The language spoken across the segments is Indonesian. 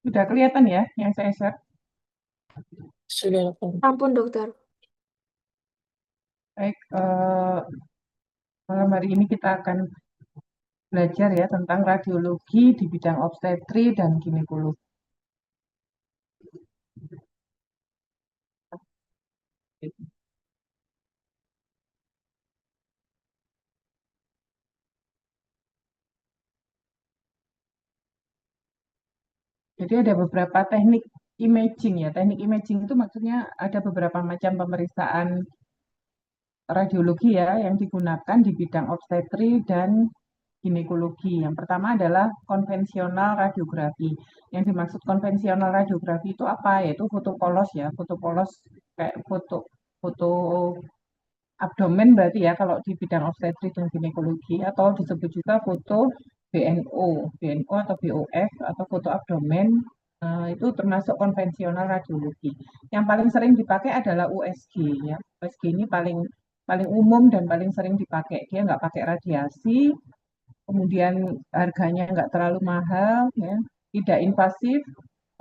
Sudah kelihatan ya yang saya share? Sudah, dokter. Ampun, dokter. Baik, malam hari ini kita akan belajar ya tentang radiologi di bidang obstetri dan ginekologi. Jadi ada beberapa teknik imaging ya. Teknik imaging itu maksudnya ada beberapa macam pemeriksaan radiologi ya yang digunakan di bidang obstetri dan ginekologi. Yang pertama adalah konvensional radiografi. Yang dimaksud konvensional radiografi itu apa? Yaitu foto polos ya, foto polos kayak foto foto abdomen berarti ya kalau di bidang obstetri dan ginekologi atau disebut juga foto BNO, BNO atau BOF atau foto abdomen itu termasuk konvensional radiologi. Yang paling sering dipakai adalah USG ya. USG ini paling paling umum dan paling sering dipakai. Dia nggak pakai radiasi, kemudian harganya nggak terlalu mahal ya, tidak invasif,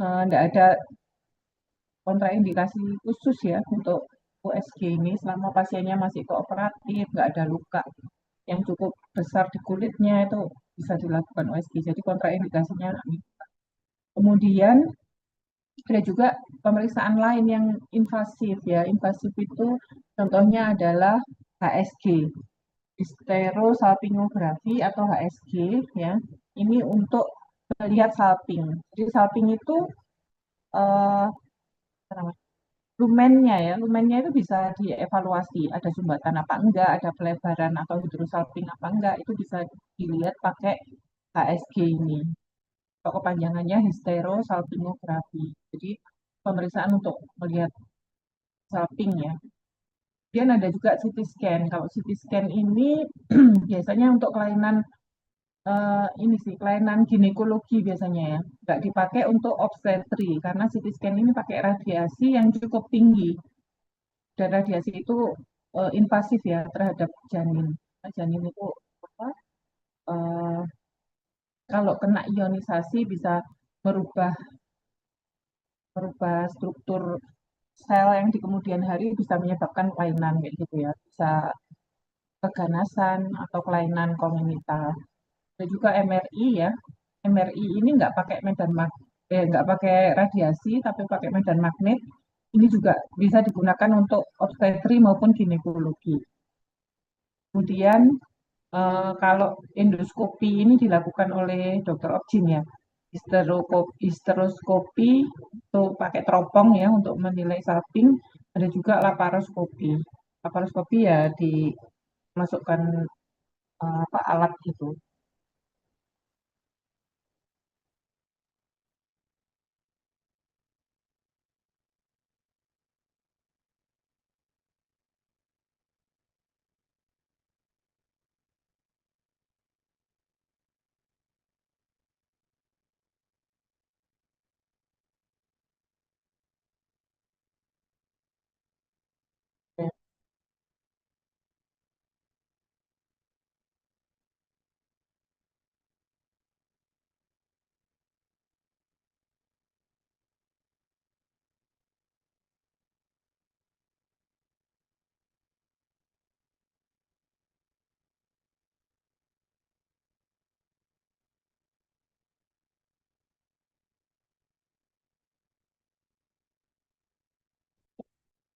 nggak ada kontraindikasi khusus ya untuk USG ini selama pasiennya masih kooperatif, nggak ada luka yang cukup besar di kulitnya itu bisa dilakukan USG. Jadi kontraindikasinya. Kemudian ada juga pemeriksaan lain yang invasif ya. Invasif itu contohnya adalah HSG, hysterosalpingografi atau HSG ya. Ini untuk melihat salping. Jadi salping itu eh, lumennya ya, lumennya itu bisa dievaluasi, ada sumbatan apa enggak, ada pelebaran atau hidrosalping apa enggak, itu bisa dilihat pakai HSG ini. Atau kepanjangannya hysterosalpingografi. Jadi pemeriksaan untuk melihat salping ya. Kemudian ada juga CT scan. Kalau CT scan ini biasanya untuk kelainan ini sih kelainan ginekologi biasanya ya, nggak dipakai untuk obstetri karena CT scan ini pakai radiasi yang cukup tinggi dan radiasi itu invasif ya terhadap janin. Nah, janin itu apa? eh, Kalau kena ionisasi bisa merubah merubah struktur sel yang di kemudian hari bisa menyebabkan kelainan kayak gitu ya, bisa keganasan atau kelainan kongenital. Ada juga MRI ya. MRI ini nggak pakai radiasi tapi pakai medan magnet. Ini juga bisa digunakan untuk obstetri maupun ginekologi. Kemudian kalau endoskopi ini dilakukan oleh dokter Objin ya. Histeroskopi itu pakai teropong ya untuk menilai salping. Ada juga laparoskopi. Laparoskopi ya dimasukkan apa alat gitu.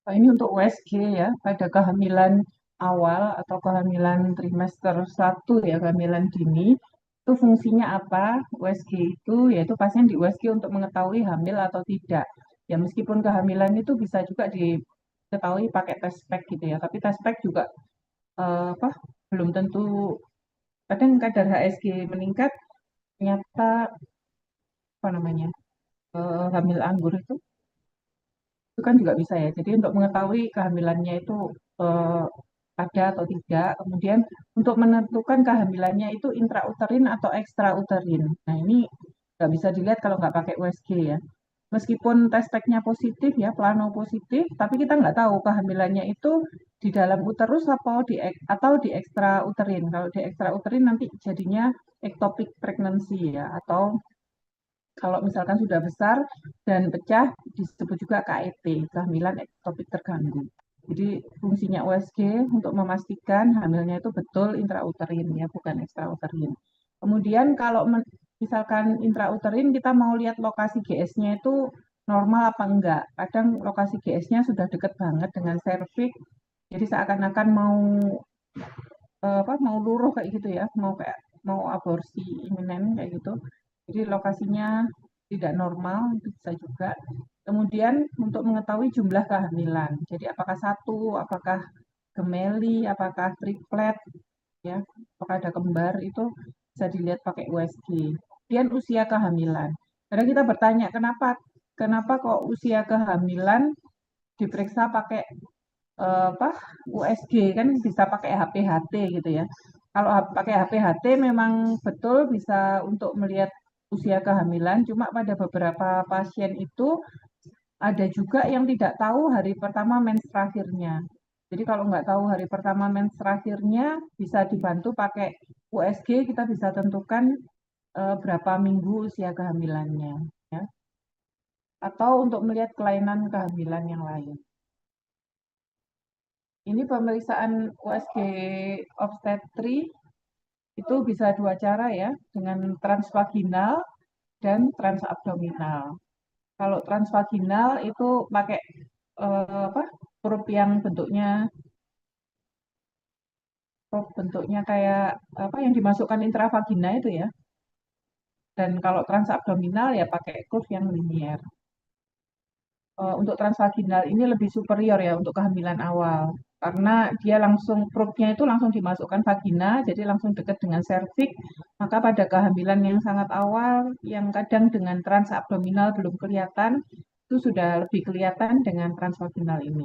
Nah, ini untuk USG ya, pada kehamilan awal atau kehamilan trimester 1 ya, kehamilan dini, itu fungsinya apa? USG itu yaitu pasien di USG untuk mengetahui hamil atau tidak. Ya meskipun kehamilan itu bisa juga diketahui pakai tes pack gitu ya, tapi tes pack juga apa belum tentu kadang kadar HSG meningkat ternyata apa namanya hamil anggur itu kan juga bisa ya. Jadi untuk mengetahui kehamilannya itu eh, ada atau tidak, kemudian untuk menentukan kehamilannya itu intrauterin atau ekstrauterin. Nah ini nggak bisa dilihat kalau nggak pakai USG ya. Meskipun tes packnya positif ya, plano positif, tapi kita nggak tahu kehamilannya itu di dalam uterus atau di ekstrauterin. Kalau di ekstrauterin nanti jadinya ectopic pregnancy ya, atau Kalau misalkan sudah besar dan pecah, disebut juga KET, kehamilan ektopik terganggu. Jadi fungsinya USG untuk memastikan hamilnya itu betul intrauterin ya, bukan ekstrauterin. Kemudian kalau misalkan intrauterin kita mau lihat lokasi GS-nya itu normal apa enggak. Kadang lokasi GS-nya sudah dekat banget dengan serviks, jadi seakan-akan mau luruh kayak gitu ya, mau aborsi iminen kayak gitu. Jadi lokasinya tidak normal itu bisa juga. Kemudian untuk mengetahui jumlah kehamilan. Jadi apakah satu, apakah gemeli, apakah triplet, ya, apakah ada kembar itu bisa dilihat pakai USG. Kemudian usia kehamilan. Karena kita bertanya kenapa kenapa kok usia kehamilan diperiksa pakai apa USG kan bisa pakai HPHT gitu ya. Kalau pakai HPHT memang betul bisa untuk melihat usia kehamilan, cuma pada beberapa pasien itu ada juga yang tidak tahu hari pertama mens terakhirnya. Jadi kalau nggak tahu hari pertama mens terakhirnya, bisa dibantu pakai USG, kita bisa tentukan berapa minggu usia kehamilannya. Ya. Atau untuk melihat kelainan kehamilan yang lain. Ini pemeriksaan USG obstetri itu bisa dua cara ya, dengan transvaginal dan transabdominal. Kalau transvaginal itu pakai apa? Probe yang bentuknya kayak apa yang dimasukkan intravagina itu ya. Dan kalau transabdominal ya pakai curve yang linier. Untuk transvaginal ini lebih superior ya untuk kehamilan awal karena dia langsung probe-nya itu langsung dimasukkan vagina jadi langsung dekat dengan serviks, maka pada kehamilan yang sangat awal yang kadang dengan transabdominal belum kelihatan itu sudah lebih kelihatan dengan transvaginal ini.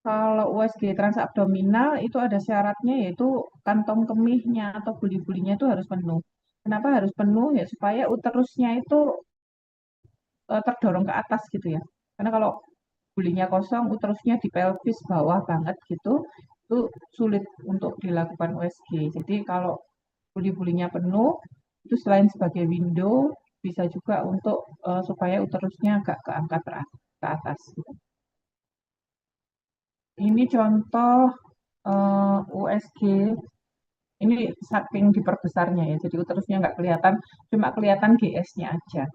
Kalau USG transabdominal itu ada syaratnya yaitu kantong kemihnya atau buli-bulinya itu harus penuh. Kenapa harus penuh ya supaya uterusnya itu terdorong ke atas gitu ya. Karena kalau bulinya kosong, uterusnya di pelvis bawah banget gitu, itu sulit untuk dilakukan USG. Jadi kalau buli-bulinya penuh, itu selain sebagai window, bisa juga untuk supaya uterusnya agak keangkat ke atas. Gitu. Ini contoh USG. Ini saking diperbesarnya ya, jadi uterusnya nggak kelihatan, cuma kelihatan GS-nya aja.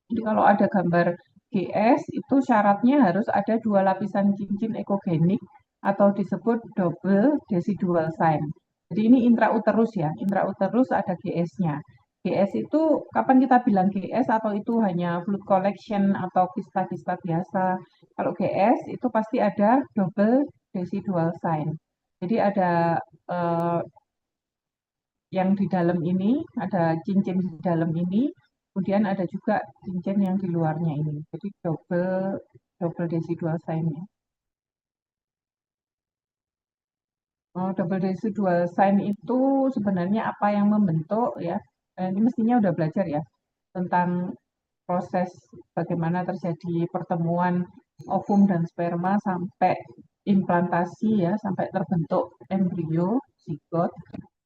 Jadi kalau ada gambar GS itu syaratnya harus ada dua lapisan cincin ekogenik atau disebut double decidual sign. Jadi ini intrauterus ya, intrauterus ada GS-nya. GS itu kapan kita bilang GS atau itu hanya fluid collection atau kista-kista biasa. Kalau GS itu pasti ada double decidual sign. Jadi ada eh, yang di dalam ini, ada cincin di dalam ini, kemudian ada juga cincin yang di luarnya ini. Jadi double double decidual sign-nya. Oh, double decidual sign itu sebenarnya apa yang membentuk ya? Ini mestinya udah belajar ya tentang proses bagaimana terjadi pertemuan ovum dan sperma sampai implantasi ya, sampai terbentuk embrio, zigot.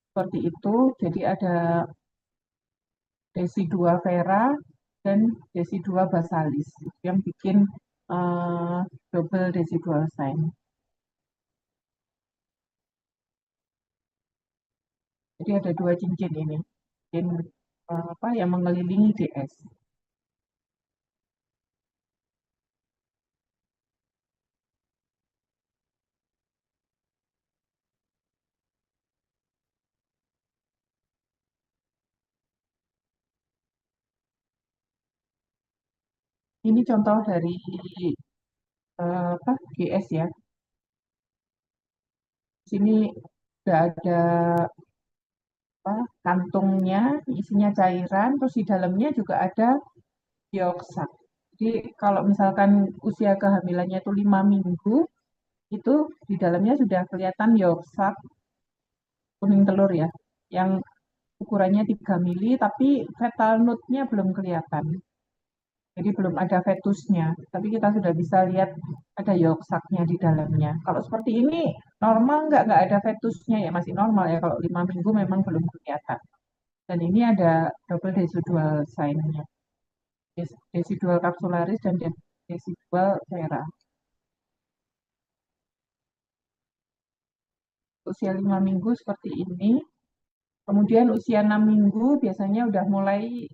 Seperti itu. Jadi ada Decidua vera dan Decidua basalis yang bikin double decidual sign. Jadi ada dua cincin ini, cincin apa yang mengelilingi DS. Ini contoh dari apa GS ya. Di sini sudah ada apa, kantungnya, isinya cairan, terus di dalamnya juga ada dioksak. Jadi kalau misalkan usia kehamilannya itu 5 minggu, itu di dalamnya sudah kelihatan yolk kuning telur ya, yang ukurannya 3 mili, tapi fetal node-nya belum kelihatan. Jadi belum ada fetusnya, tapi kita sudah bisa lihat ada yolk di dalamnya. Kalau seperti ini normal nggak ada fetusnya ya masih normal ya. Kalau 5 minggu memang belum kelihatan. Dan ini ada double decidual sign-nya. Decidual capsularis dan decidual vera. Usia 5 minggu seperti ini. Kemudian usia 6 minggu biasanya udah mulai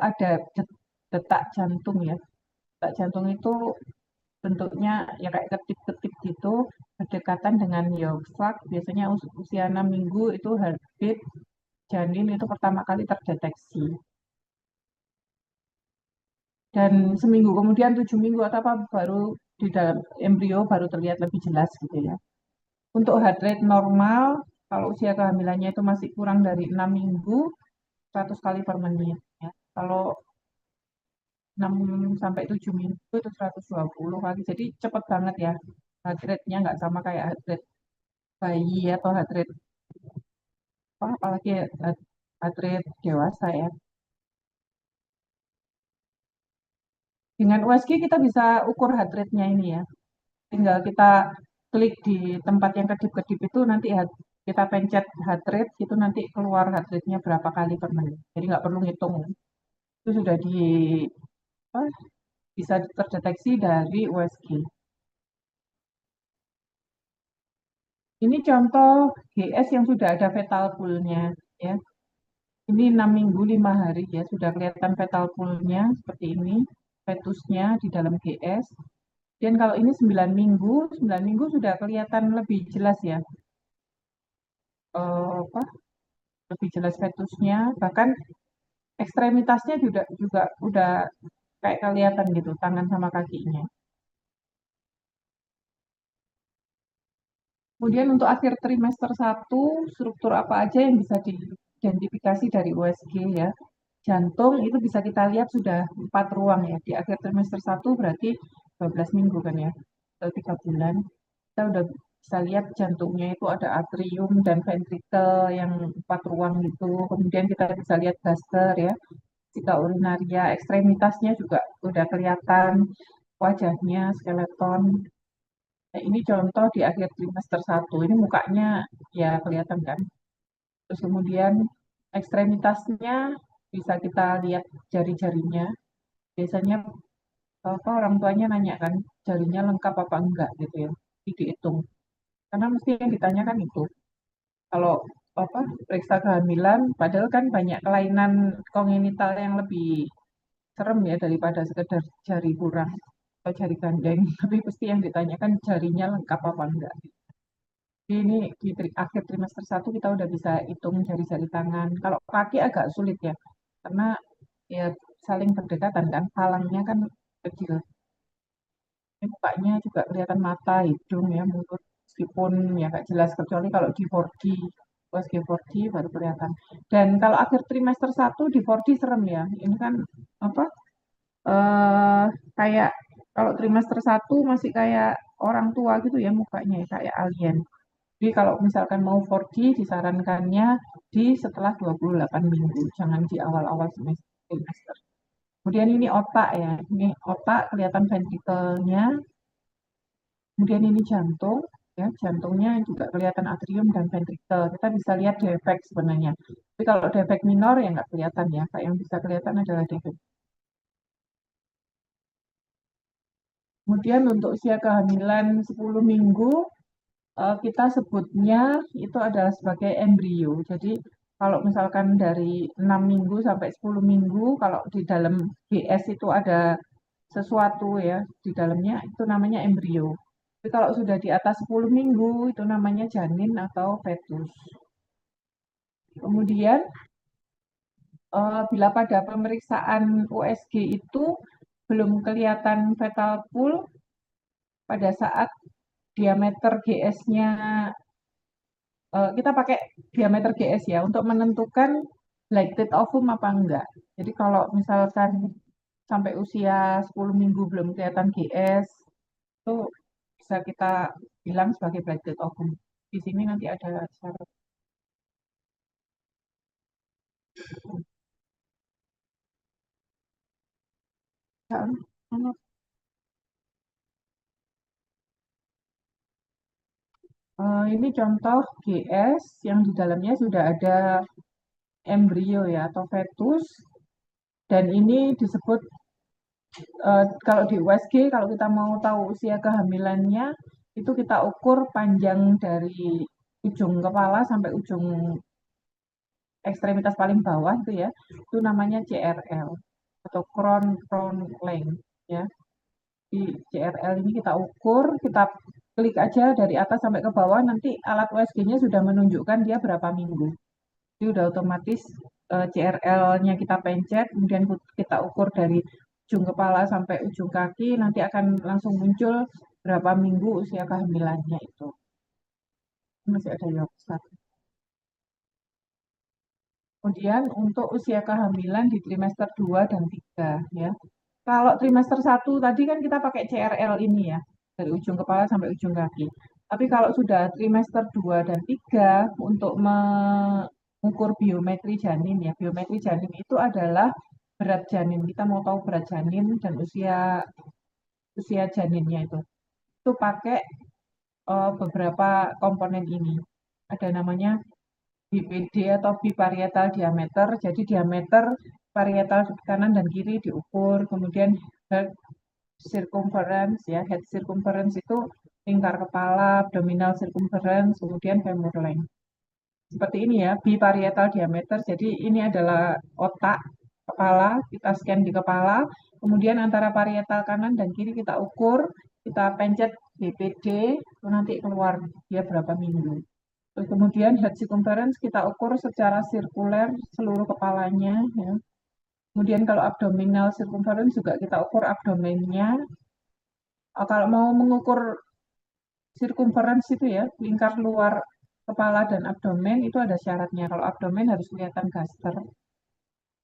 ada detak jantung ya. Detak jantung itu bentuknya ya kayak ketip-ketip gitu, berdekatan dengan York. Biasanya usia 6 minggu itu heartbeat janin itu pertama kali terdeteksi. Dan seminggu kemudian 7 minggu atau apa baru di dalam embrio baru terlihat lebih jelas gitu ya. Untuk heart rate normal, kalau usia kehamilannya itu masih kurang dari 6 minggu, 100 kali per menit. Ya. Kalau 6 sampai 7 minggu itu 120 kali. Jadi cepat banget ya. Heart rate-nya nggak sama kayak heart rate bayi atau heart rate, apalagi heart rate dewasa ya. Dengan USG kita bisa ukur heart rate-nya ini ya. Tinggal kita klik di tempat yang kedip-kedip itu nanti kita pencet heart rate itu nanti keluar heart rate-nya berapa kali per menit. Jadi nggak perlu ngitung. Itu sudah apa, bisa terdeteksi dari USG. Ini contoh GS yang sudah ada fetal pool-nya ya. Ini 6 minggu 5 hari ya sudah kelihatan fetal pool-nya seperti ini, fetusnya di dalam GS. Dan kalau ini 9 minggu sudah kelihatan lebih jelas ya. Apa lebih jelas fetusnya, bahkan ekstremitasnya juga udah kayak kelihatan gitu, tangan sama kakinya. Kemudian untuk akhir trimester 1, struktur apa aja yang bisa diidentifikasi dari USG ya. Jantung itu bisa kita lihat sudah 4 ruang ya. Di akhir trimester 1 berarti 12 minggu kan ya, atau 3 bulan. Kita udah bisa lihat jantungnya itu ada atrium dan ventricle yang 4 ruang gitu. Kemudian kita bisa lihat cluster ya, vesika urinaria, ekstremitasnya juga udah kelihatan, wajahnya, skeleton. Nah, ini contoh di akhir trimester 1. Ini mukanya ya kelihatan kan. Terus kemudian ekstremitasnya bisa kita lihat jari-jarinya. Biasanya apa orang tuanya nanya kan jarinya lengkap apa enggak gitu ya. Jadi dihitung. Karena mesti yang ditanyakan itu. Kalau apa periksa kehamilan, padahal kan banyak kelainan kongenital yang lebih serem ya daripada sekedar jari kurang atau jari gandeng. Tapi pasti yang ditanyakan jarinya lengkap apa enggak. Jadi ini di akhir trimester 1 kita udah bisa hitung jari-jari tangan. Kalau kaki agak sulit ya, karena ya saling berdekatan kan, palangnya kan kecil. Ini mukanya juga kelihatan mata, hidung ya, mulut. Meskipun ya nggak jelas, kecuali kalau di 4D, USG 4D baru kelihatan. Dan kalau akhir trimester 1 di 4D serem ya. Ini kan apa eh kayak kalau trimester 1 masih kayak orang tua gitu ya mukanya ya, kayak alien. Jadi kalau misalkan mau 4D disarankannya di setelah 28 minggu, jangan di awal-awal semester. Kemudian ini otak ya, ini otak kelihatan ventrikelnya, kemudian ini jantung, ya jantungnya juga kelihatan atrium dan ventrikel. Kita bisa lihat defek sebenarnya. Tapi kalau defek minor ya nggak kelihatan ya, kayak yang bisa kelihatan adalah defek. Kemudian untuk usia kehamilan 10 minggu, kita sebutnya itu adalah sebagai embrio. Jadi kalau misalkan dari 6 minggu sampai 10 minggu, kalau di dalam GS itu ada sesuatu ya di dalamnya itu namanya embrio. Tapi kalau sudah di atas 10 minggu itu namanya janin atau fetus. Kemudian bila pada pemeriksaan USG itu belum kelihatan fetal pool pada saat diameter GS-nya, kita pakai diameter GS ya untuk menentukan lactate ovum apa enggak. Jadi kalau misalkan sampai usia 10 minggu belum kelihatan GS, itu bisa kita bilang sebagai lactate ovum. Di sini nanti ada syarat. Ini contoh GS yang di dalamnya sudah ada embrio ya atau fetus dan ini disebut Kalau di USG, kalau kita mau tahu usia kehamilannya, itu kita ukur panjang dari ujung kepala sampai ujung ekstremitas paling bawah itu ya, itu namanya CRL atau crown length ya. Di CRL ini kita ukur, kita klik aja dari atas sampai ke bawah, nanti alat USG-nya sudah menunjukkan dia berapa minggu. Jadi udah otomatis CRL-nya kita pencet, kemudian kita ukur dari ujung kepala sampai ujung kaki, nanti akan langsung muncul berapa minggu usia kehamilannya itu. Masih ada yang satu. Kemudian untuk usia kehamilan di trimester 2 dan 3 ya. Kalau trimester 1 tadi kan kita pakai CRL ini ya, dari ujung kepala sampai ujung kaki. Tapi kalau sudah trimester 2 dan 3 untuk mengukur biometri janin ya, biometri janin itu adalah berat janin. Kita mau tahu berat janin dan usia usia janinnya itu. Itu pakai beberapa komponen ini. Ada namanya BPD atau biparietal diameter. Jadi diameter parietal kanan dan kiri diukur, kemudian head circumference ya, head circumference itu lingkar kepala, abdominal circumference, kemudian femur length. Seperti ini ya, biparietal diameter. Jadi ini adalah otak kepala, kita scan di kepala, kemudian antara parietal kanan dan kiri kita ukur, kita pencet BPD, nanti keluar dia berapa minggu. Kemudian head circumference kita ukur secara sirkuler seluruh kepalanya. Ya. Kemudian kalau abdominal circumference juga kita ukur abdomennya. Kalau mau mengukur circumference itu ya, lingkar luar kepala dan abdomen itu ada syaratnya. Kalau abdomen harus kelihatan gaster,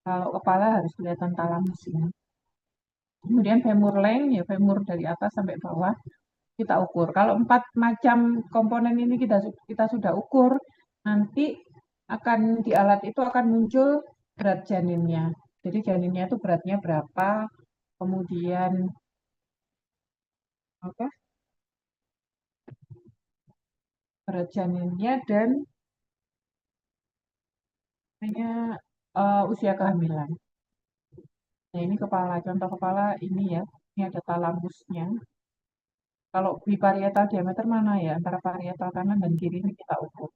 kalau kepala harus kelihatan talamusnya. Kemudian femur length, ya femur dari atas sampai bawah kita ukur. Kalau 4 macam komponen ini kita sudah ukur, nanti akan di alat itu akan muncul berat janinnya. Jadi janinnya itu beratnya berapa, kemudian apa berat janinnya dan usia kehamilan. Nah ini kepala, contoh kepala ini ya, ini ada talamusnya. Kalau biparietal diameter mana ya, antara parietal kanan dan kiri ini kita ukur.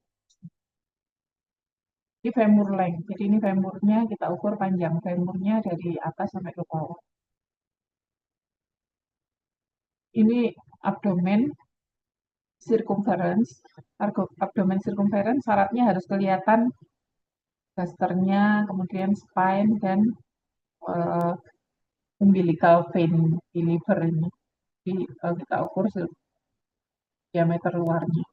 Ini femur length, jadi ini femurnya kita ukur panjang femurnya dari atas sampai ke bawah. Ini abdomen circumference, abdomen circumference syaratnya harus kelihatan gasternya, kemudian spine dan uh, umbilical vein di liver ini. Jadi kita ukur diameter luarnya.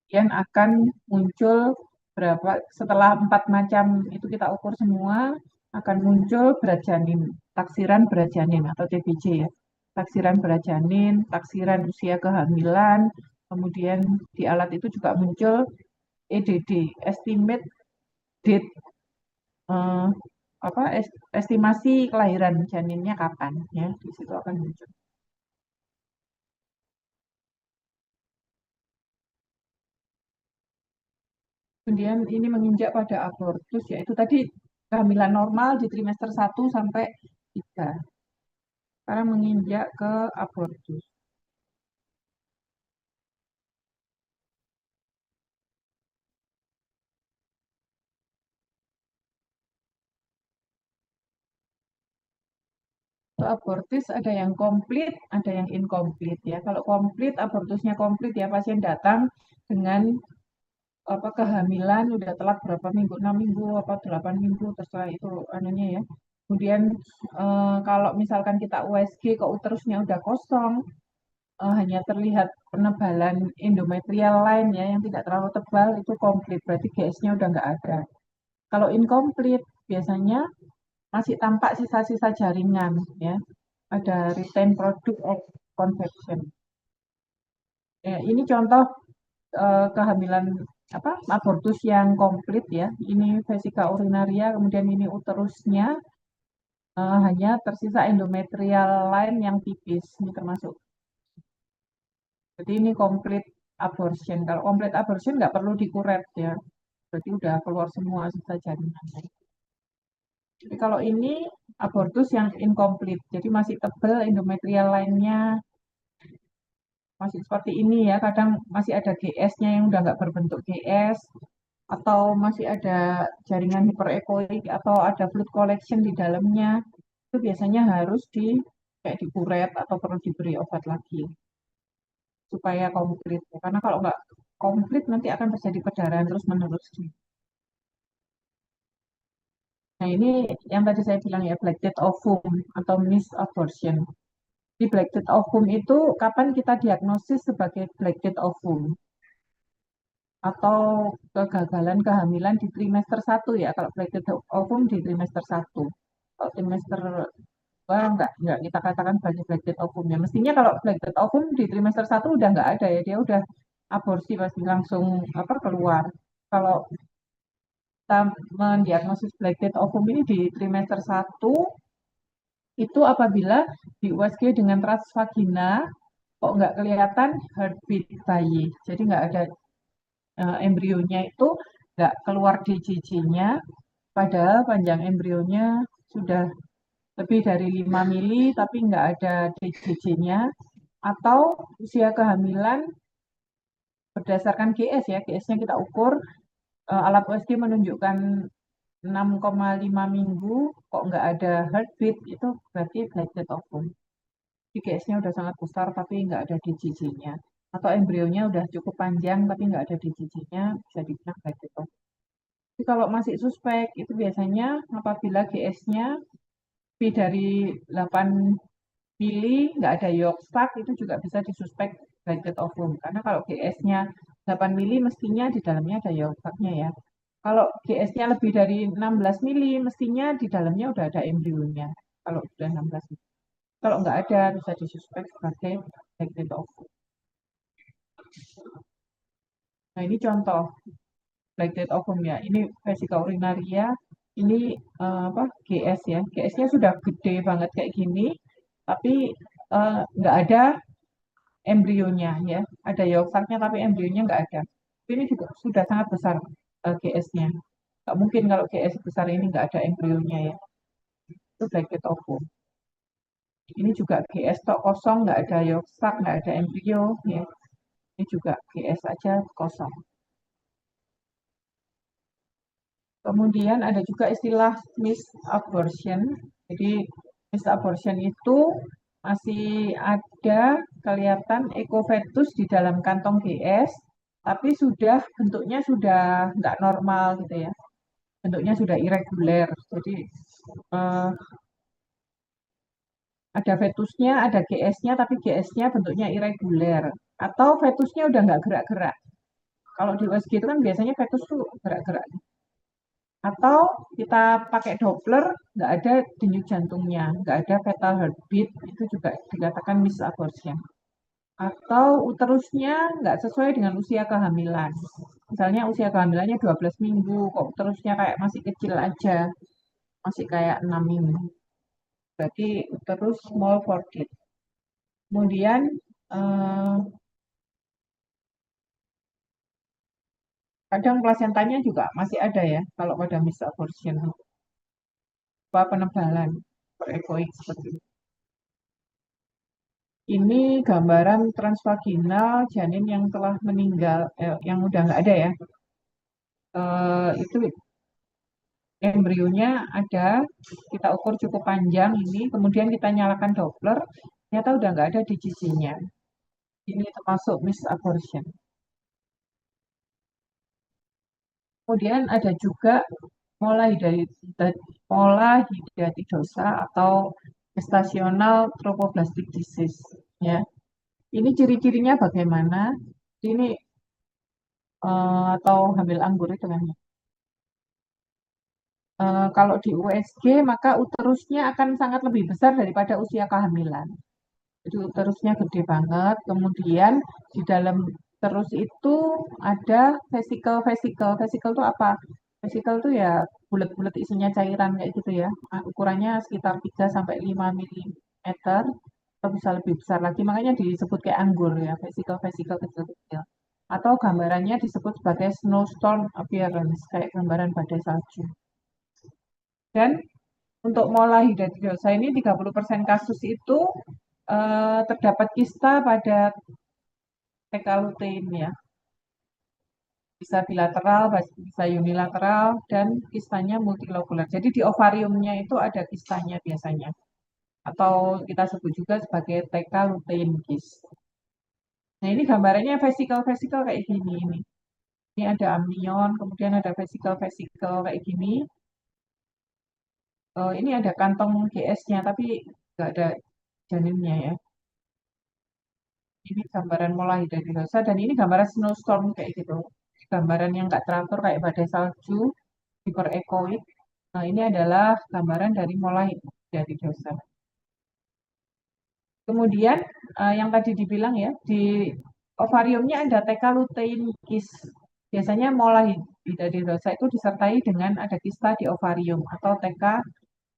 Kemudian akan muncul berapa setelah 4 macam itu kita ukur semua akan muncul berat janin, taksiran berat janin atau TBJ ya. Taksiran berat janin, taksiran usia kehamilan, kemudian di alat itu juga muncul EDD, estimate date eh, estimasi kelahiran janinnya kapan ya, di situ akan muncul. Kemudian ini menginjak pada abortus, yaitu tadi kehamilan normal di trimester 1 sampai 3. Sekarang menginjak ke abortus. Untuk abortus ada yang komplit, ada yang incomplete ya. Kalau komplit, abortusnya komplit ya, pasien datang dengan kehamilan udah telat berapa minggu, 6 minggu apa 8 minggu terserah itu anunya ya. Kemudian kalau misalkan kita USG kok uterusnya udah kosong, hanya terlihat penebalan endometrial line ya yang tidak terlalu tebal itu komplit, berarti GS-nya udah nggak ada. Kalau incomplete biasanya masih tampak sisa-sisa jaringan ya, ada retain product of conception. Ya, ini contoh kehamilan abortus yang komplit ya. Ini vesika urinaria, kemudian ini uterusnya hanya tersisa endometrial line yang tipis. Ini termasuk. Jadi ini komplit abortion. Kalau komplit abortion nggak perlu dikuret ya. Berarti udah keluar semua sisa jarinannya. Tapi kalau ini abortus yang incomplete, jadi masih tebal endometrial lainnya, masih seperti ini ya, kadang masih ada GS-nya yang udah nggak berbentuk GS, atau masih ada jaringan hiperekoik, atau ada fluid collection di dalamnya, itu biasanya harus kayak dipuret atau perlu diberi obat lagi supaya komplit. Karena kalau nggak komplit nanti akan terjadi perdarahan terus menerus. Nah ini yang tadi saya bilang ya black death ovum atau missed abortion. Di black death ovum itu kapan kita diagnosis sebagai black death ovum atau kegagalan kehamilan di trimester satu ya. Kalau black death ovum di trimester satu. Kalau trimester dua nggak kita katakan sebagai black death ovum ya. Mestinya kalau black death ovum di trimester satu udah nggak ada ya. Dia udah aborsi pasti langsung apa keluar. Kalau kita mendiagnosis black death ovum ini di trimester satu itu apabila di USG dengan transvagina kok nggak kelihatan heartbeat bayi. Jadi nggak ada embrionya itu nggak keluar di DJJ-nya, padahal panjang embrionya sudah lebih dari 5 mili tapi nggak ada DJJ-nya, atau usia kehamilan berdasarkan GS ya, GS-nya kita ukur, alat USG menunjukkan 6,5 minggu, kok nggak ada heartbeat, itu berarti black death ovum. GS-nya udah sangat besar tapi nggak ada DJJ-nya. Atau embrionya udah cukup panjang tapi nggak ada DJJ-nya, bisa dibilang black death ovum. Tapi kalau masih suspek, itu biasanya apabila GS-nya lebih dari 8 mili, nggak ada yolk sac, itu juga bisa disuspek black death ovum. Karena kalau GS-nya 8 mili, mestinya di dalamnya ada yolk sac-nya ya. Kalau GS-nya lebih dari 16 mili, mestinya di dalamnya udah ada embrionya. Kalau sudah 16 mili. Kalau nggak ada, bisa disuspek sebagai black death ovum. Nah, ini contoh black death ovum ya. Ini vesica urinaria, ini apa GS ya. GS-nya sudah gede banget kayak gini, tapi nggak ada embrionya ya. Ada yolk sac-nya tapi embrionya nggak ada. Ini juga sudah sangat besar GS-nya. Nggak mungkin kalau GS besar ini nggak ada embrionya ya. Itu black death ovum. Ini juga GS tok kosong, nggak ada yolk sac, nggak ada embrio ya. Ini juga GS aja kosong. Kemudian ada juga istilah misabortion. Jadi misabortion itu masih ada kelihatan ekofetus di dalam kantong GS, tapi bentuknya sudah nggak normal gitu ya. Bentuknya sudah irregular. Jadi eh, ada fetusnya, ada GS-nya, tapi GS-nya bentuknya irregular. Atau fetusnya udah nggak gerak-gerak. Kalau di USG itu kan biasanya fetus tuh gerak-gerak. Atau kita pakai Doppler, nggak ada denyut jantungnya, nggak ada fetal heartbeat, itu juga dikatakan misabortion. Atau uterusnya nggak sesuai dengan usia kehamilan. Misalnya usia kehamilannya 12 minggu, kok uterusnya kayak masih kecil aja, masih kayak 6 minggu. Berarti uterus small for kid. Kemudian eh, kadang plasentanya juga masih ada ya, kalau pada misabortion, apa penebalan perekoik seperti itu. Ini gambaran transvaginal janin yang telah meninggal, yang udah nggak ada ya. Itu embrionya ada, kita ukur cukup panjang ini, kemudian kita nyalakan Doppler, ternyata udah nggak ada di giginya. Ini termasuk misabortion. Kemudian ada juga mola hidatidosa atau gestational trophoblastic disease. Ya, ini ciri-cirinya bagaimana? Ini atau hamil anggur itu kan. Kalau di USG maka uterusnya akan sangat lebih besar daripada usia kehamilan. Jadi uterusnya gede banget. Kemudian di dalam terus itu ada vesikel. Vesikel itu apa? Vesikel itu ya bulat-bulat isinya cairan kayak gitu ya. Ukurannya sekitar 3 sampai 5 milimeter atau bisa lebih besar lagi. Makanya disebut kayak anggur ya, vesikel-vesikel kecil-kecil. Atau gambarannya disebut sebagai snowstorm appearance, kayak gambaran badai salju. Dan Untuk mola hidatidosa ini 30% kasus itu terdapat kista pada TK lutein ya. Bisa bilateral, bisa unilateral, dan kistanya multilokular. Jadi di ovariumnya itu ada kistanya biasanya. Atau kita sebut juga sebagai TK lutein cyst. Nah ini gambarannya vesikel-vesikel kayak gini ini. Ini ada amnion, kemudian ada vesikel-vesikel kayak gini. Ini ada kantong GS-nya, tapi nggak ada janinnya ya. Ini gambaran mulai dari dosa, dan ini gambaran snowstorm kayak gitu. Gambaran yang nggak teratur kayak badai salju, hyperechoic. Nah, ini adalah gambaran dari mulai dari dosa. Kemudian, yang tadi dibilang ya, di ovariumnya ada TK lutein cyst. Biasanya mulai dari dosa itu disertai dengan ada kista di ovarium atau TK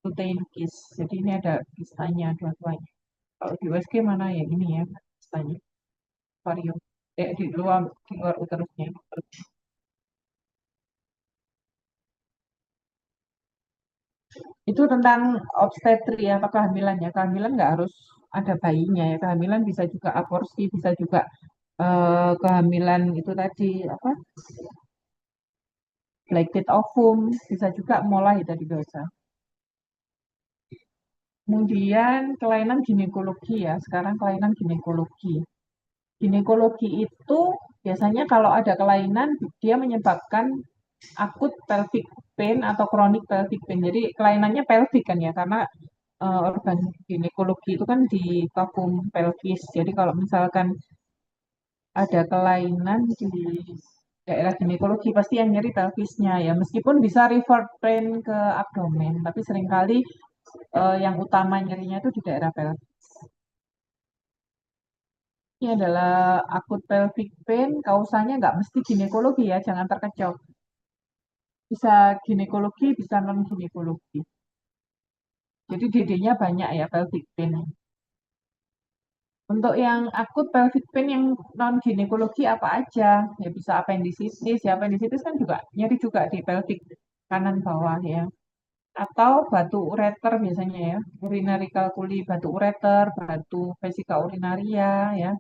lutein cyst. Jadi ini ada kistanya dua-duanya. Kalau di USG mana ya ini ya kistanya ovarium. Di luar uterusnya. Itu tentang obstetri atau kehamilan ya. Kehamilan nggak harus ada bayinya ya. Kehamilan bisa juga aborsi, bisa juga kehamilan itu tadi apa? Blackhead ovum, bisa juga mulai dari dosa. Kemudian kelainan ginekologi ya. Sekarang kelainan ginekologi. Ginekologi itu biasanya kalau ada kelainan dia menyebabkan akut pelvic pain atau chronic pelvic pain. Jadi kelainannya pelvic kan ya, karena organ ginekologi itu kan di vakum pelvis. Jadi kalau misalkan ada kelainan di daerah ginekologi pasti yang nyeri pelvisnya ya. Meskipun bisa revert pain ke abdomen, tapi seringkali yang utama nyerinya itu di daerah pelvis. Ini adalah akut pelvic pain, kausanya nggak mesti ginekologi ya, jangan terkecoh. Bisa ginekologi, bisa non ginekologi. Jadi DD-nya banyak ya pelvic pain. Untuk yang akut pelvic pain yang non ginekologi apa aja? Ya bisa appendicitis, ya appendicitis kan juga nyeri juga di pelvic kanan bawah ya. Atau batu ureter biasanya ya, urinary calculi, batu ureter, batu vesika urinaria ya,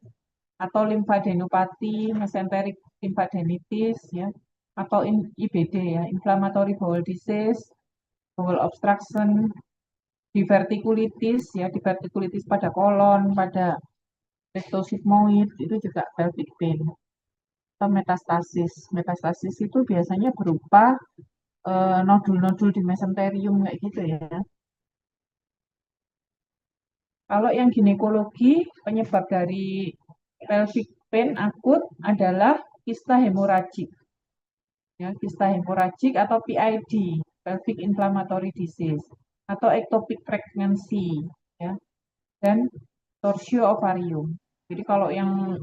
atau limfadenopati, mesenteric lymphadenitis ya, atau IBD ya, inflammatory bowel disease, bowel obstruction, divertikulitis ya, divertikulitis pada kolon, pada rektosigmoid itu juga pelvic pain. Atau metastasis. Metastasis itu biasanya berupa nodul-nodul di mesenterium kayak gitu ya. Kalau yang ginekologi, penyebab dari pelvic pain akut adalah kista hemoragik. Ya, kista hemoragik atau PID, pelvic inflammatory disease, atau ectopic pregnancy, ya, dan torsio ovarium. Jadi kalau yang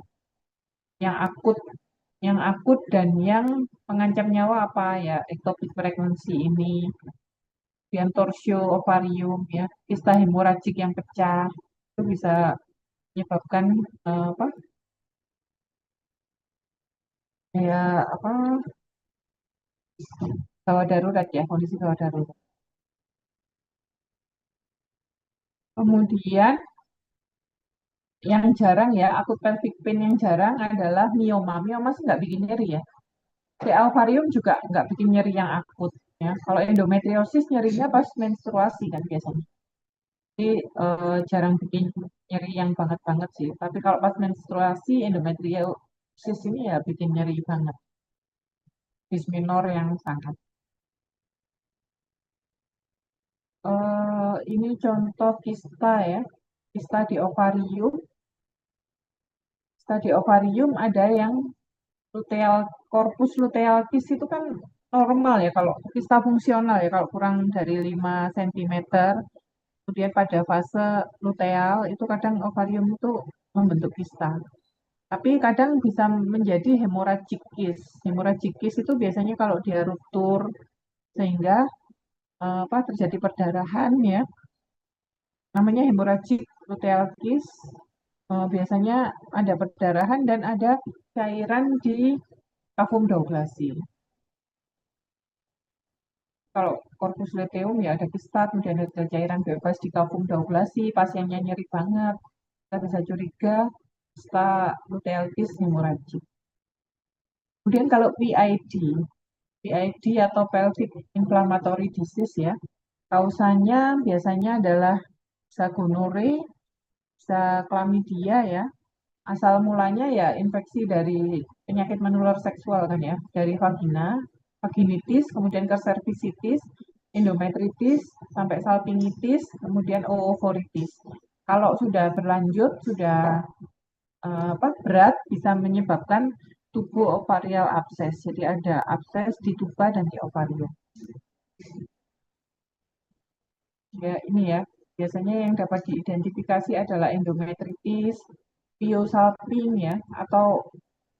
akut dan yang mengancam nyawa apa ya ectopic pregnancy ini, kemudian torsio ovarium ya, kista hemoragik yang pecah itu bisa menyebabkan apa ya apa gawat darurat ya, kondisi gawat darurat. Kemudian yang jarang ya, akut pelvic pain yang jarang adalah mioma. Mioma sih nggak bikin nyeri ya. Di ovarium juga nggak bikin nyeri yang akut ya. Kalau endometriosis nyerinya pas menstruasi kan biasanya. Jadi jarang bikin nyeri yang banget-banget sih. Tapi kalau pas menstruasi endometriosis ini ya bikin nyeri banget. Dismenor yang sangat. Ini contoh kista ya. Kista di ovarium. Kista di ovarium ada yang luteal corpus luteal kiss itu kan normal ya kalau kista fungsional ya kalau kurang dari 5 cm. Kemudian pada fase luteal itu kadang ovarium itu membentuk kista. Tapi kadang bisa menjadi hemorrhagic kiss. Hemorrhagic kiss itu biasanya kalau dia ruptur sehingga terjadi perdarahan ya. Namanya hemorrhagic luteal kiss. Biasanya ada perdarahan dan ada cairan di kavum Douglas. Kalau corpus luteum ya ada kista, kemudian ada cairan bebas di kavum doublasi, pasiennya nyeri banget, kita bisa curiga kista lutealis hemoragik. Kemudian kalau PID atau pelvic inflammatory disease ya, kausanya biasanya adalah bisa gonore, bisa chlamydia ya. Asal mulanya ya infeksi dari penyakit menular seksual kan ya, dari vagina, vaginitis, kemudian ke cervicitis, endometritis, sampai salpingitis, kemudian oovoritis. Kalau sudah berlanjut, sudah berat, bisa menyebabkan tubuh ovarial abses. Jadi ada abses di tuba dan di ovarium. Ya, ini ya, biasanya yang dapat diidentifikasi adalah endometritis, piosalping ya, atau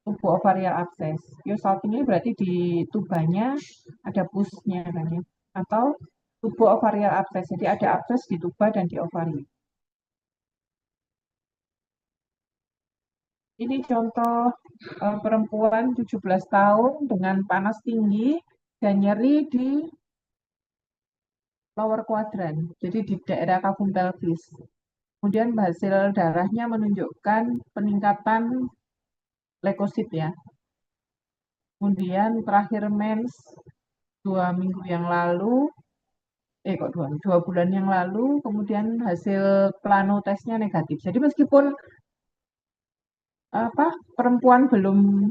tubuh ovarial abses. Piosalping ini berarti di tubanya ada pusnya kan ya, atau tubuh ovarial abses. Jadi ada abses di tuba dan di ovarium. Ini contoh perempuan 17 tahun dengan panas tinggi dan nyeri di lower quadrant, jadi di daerah kavum pelvis. Kemudian hasil darahnya menunjukkan peningkatan leukosit ya. Kemudian terakhir mens 2 minggu yang lalu, kok 2 bulan yang lalu, kemudian hasil plano tesnya negatif. Jadi meskipun apa perempuan belum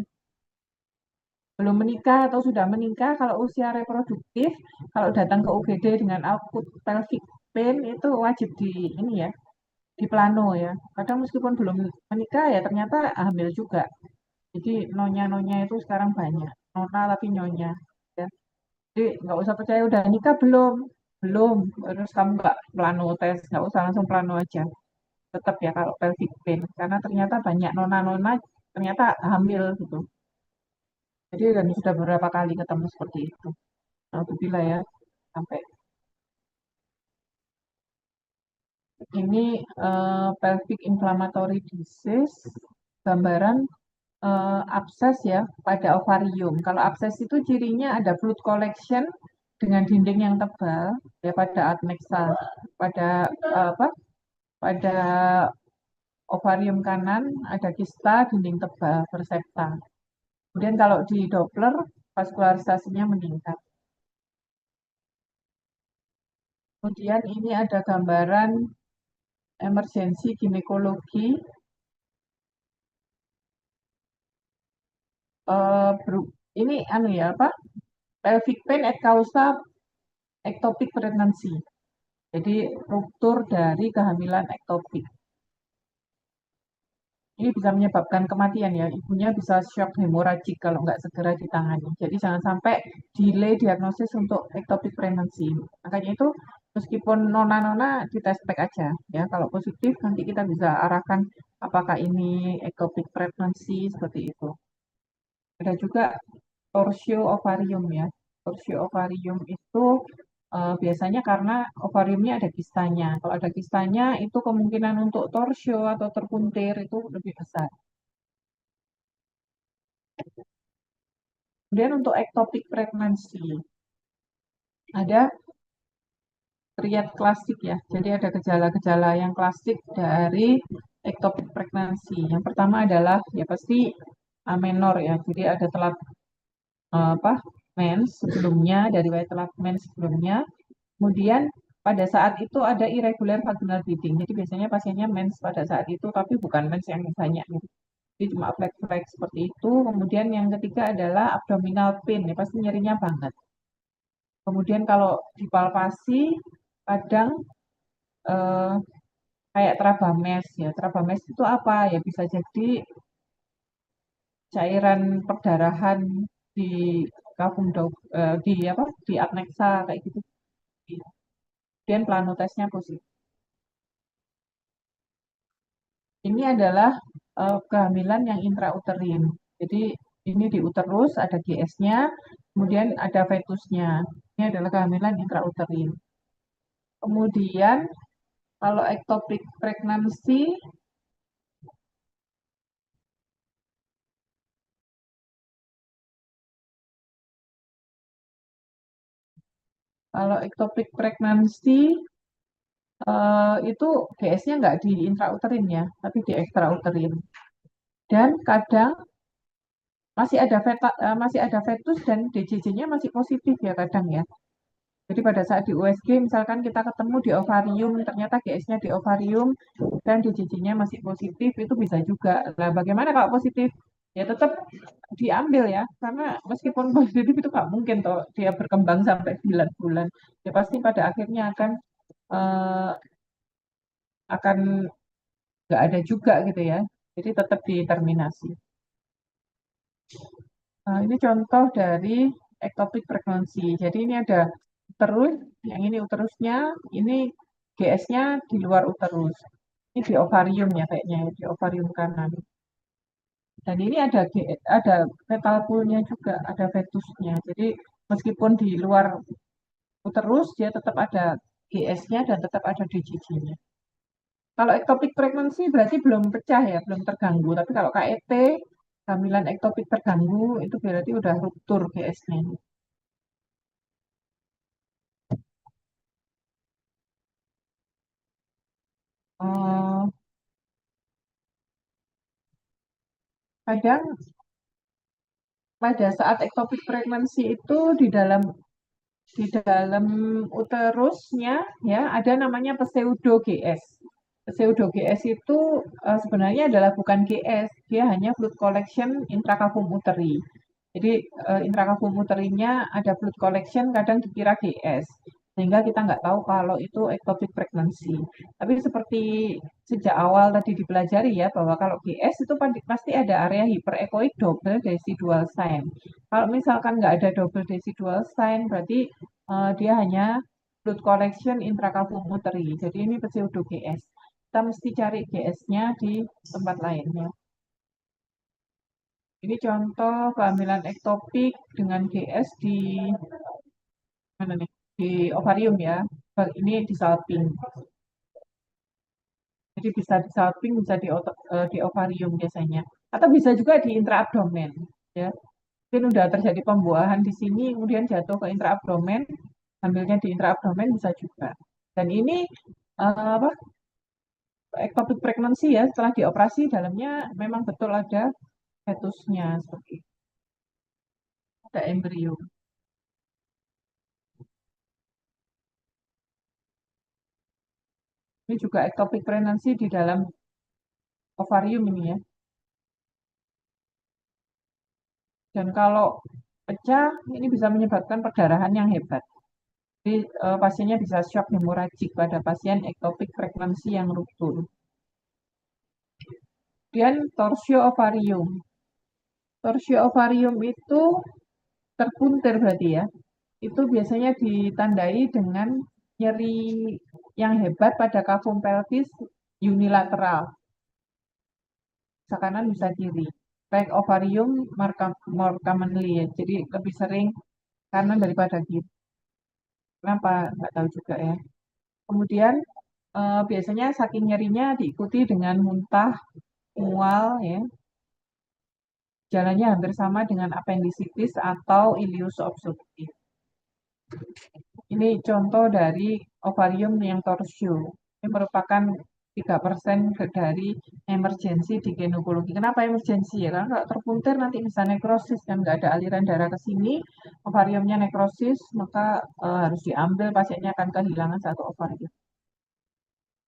belum menikah atau sudah menikah, kalau usia reproduktif, kalau datang ke UGD dengan akut pelvic pain itu wajib di ini ya, di plano ya. Kadang meskipun belum menikah ya ternyata hamil juga. Jadi nonya-nonya itu sekarang banyak. Nona tapi nyonya. Ya. Jadi nggak usah percaya udah nikah belum. Belum. Terus kamu nggak plano tes. Nggak usah langsung plano aja. Tetap ya kalau pelvic pain. Karena ternyata banyak nona-nona ternyata hamil gitu. Jadi dan sudah beberapa kali ketemu seperti itu. Alhamdulillah ya. Sampai ini pelvic inflammatory disease. Gambaran abses ya pada ovarium. Kalau abses itu cirinya ada fluid collection dengan dinding yang tebal ya pada adnexa, pada apa? Pada ovarium kanan ada kista dinding tebal bersepta. Kemudian kalau di Doppler vaskularisasinya meningkat. Kemudian ini ada gambaran emergensi ginekologi ini anu ya apa? Pelvic pain at causa ectopic pregnancy. Jadi ruptur dari kehamilan ektopik. Ini bisa menyebabkan kematian ya. Ibunya bisa shock hemoragik kalau nggak segera ditangani. Jadi jangan sampai delay diagnosis untuk ectopic pregnancy. Makanya itu meskipun nona-nona dites pack aja ya. Kalau positif nanti kita bisa arahkan apakah ini ectopic pregnancy seperti itu. Ada juga torsio ovarium ya. Torsio ovarium itu biasanya karena ovariumnya ada kistanya. Kalau ada kistanya, itu kemungkinan untuk torsio atau terpuntir itu lebih besar. Kemudian untuk ectopic pregnancy, ada triad klasik ya. Jadi ada gejala-gejala yang klasik dari ectopic pregnancy. Yang pertama adalah ya pasti amenor ya. Jadi ada telat apa mens sebelumnya, dari telat mens sebelumnya. Kemudian pada saat itu ada irregular vaginal bleeding. Jadi biasanya pasiennya mens pada saat itu, tapi bukan mens yang banyak. Gitu. Jadi cuma flek-flek seperti itu. Kemudian yang ketiga adalah abdominal pain. Ya, pasti nyerinya banget. Kemudian kalau dipalpasi, kadang eh, kayak trabames. Ya, trabames itu apa? Ya bisa jadi cairan perdarahan di di apa di apnexa kayak gitu. Kemudian planotesnya positif. Ini adalah kehamilan yang intrauterin. Jadi ini di uterus ada GS-nya, kemudian ada fetusnya. Ini adalah kehamilan intrauterin. Kemudian kalau ectopic pregnancy Kalau ectopic pregnancy itu GS-nya nggak di intrauterin ya, tapi di extrauterin. Dan kadang masih ada fetus dan DJJ-nya masih positif ya kadang ya. Jadi pada saat di USG misalkan kita ketemu di ovarium, ternyata GS-nya di ovarium dan DJJ-nya masih positif, itu bisa juga. Nah, bagaimana kalau positif? Ya tetap diambil ya, karena meskipun positif itu nggak mungkin toh dia berkembang sampai 9 bulan. Ya pasti pada akhirnya eh, akan nggak ada juga gitu ya. Jadi tetap diterminasi. Nah, ini contoh dari ectopic pregnancy. Jadi ini ada uterus, yang ini uterusnya, ini GS-nya di luar uterus. Ini di ovarium ya kayaknya, ya, di ovarium kanan. Dan ini ada fetal pool-nya juga, ada fetusnya. Jadi meskipun di luar uterus, dia tetap ada GS-nya dan tetap ada DJJ-nya. Kalau ectopic pregnancy berarti belum pecah ya, belum terganggu. Tapi kalau KET, kehamilan ektopik terganggu, itu berarti udah ruptur GS-nya. Oh, kadang pada saat ectopic pregnancy itu di dalam uterusnya ya ada namanya pseudo GS. Pseudo GS itu sebenarnya adalah bukan GS, dia hanya fluid collection intracavum uteri. Jadi intracavum uterinya ada fluid collection kadang dikira GS. Sehingga kita nggak tahu kalau itu ectopic pregnancy. Tapi seperti sejak awal tadi dipelajari ya bahwa kalau GS itu pasti ada area hyperechoic double decidual sign. Kalau misalkan nggak ada double decidual sign berarti dia hanya fluid collection intracavum uteri. Jadi ini pseudo GS. Kita mesti cari GS-nya di tempat lainnya. Ini contoh kehamilan ektopik dengan GS di mana nih? Di ovarium ya. Ini di salping. Jadi bisa di salping, bisa di ovarium biasanya. Atau bisa juga di intraabdomen. Ya. Mungkin udah terjadi pembuahan di sini, kemudian jatuh ke intraabdomen, ambilnya di intraabdomen bisa juga. Dan ini apa? Ectopic pregnancy ya, setelah dioperasi dalamnya memang betul ada fetusnya seperti itu. Ada embrio. Ini juga ectopic pregnancy di dalam ovarium ini ya. Dan kalau pecah, ini bisa menyebabkan perdarahan yang hebat. Jadi pasiennya bisa shock hemoragik pada pasien ectopic pregnancy yang ruptur. Kemudian torsio ovarium. Torsio ovarium itu terpuntir berarti ya. Itu biasanya ditandai dengan nyeri yang hebat pada kavum pelvis unilateral. Bisa kanan, bisa kiri. Baik ovarium more commonly ya. Jadi lebih sering kanan daripada kiri. Kenapa? Nggak tahu juga ya. Kemudian biasanya saking nyerinya diikuti dengan muntah, mual ya. Jalannya hampir sama dengan appendicitis atau ileus obstruktif. Ini contoh dari ovarium yang torsio. Ini merupakan 3% dari emergensi di ginekologi. Kenapa emergensi ya? Karena kalau terpuntir nanti bisa nekrosis kan nggak ada aliran darah ke sini, ovariumnya nekrosis, maka harus diambil pasiennya akan kehilangan satu ovarium.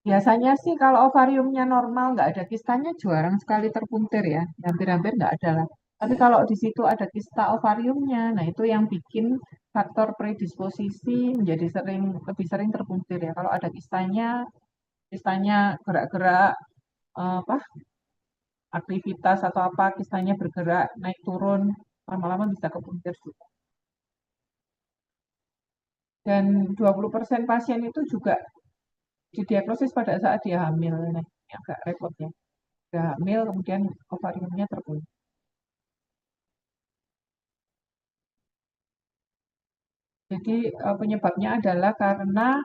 Biasanya sih kalau ovariumnya normal nggak ada kistanya jarang sekali terpuntir ya, hampir-hampir nggak ada lah. Tapi kalau di situ ada kista ovariumnya, nah itu yang bikin faktor predisposisi menjadi lebih sering terpuntir ya. Kalau ada kistanya gerak-gerak apa aktivitas atau apa, kistanya bergerak naik turun, lama-lama bisa kepuntir juga. Dan 20% pasien itu juga didiagnosis pada saat dia hamil. Nah, ini agak repot ya. Dia hamil kemudian ovariumnya terbunuh. Jadi penyebabnya adalah karena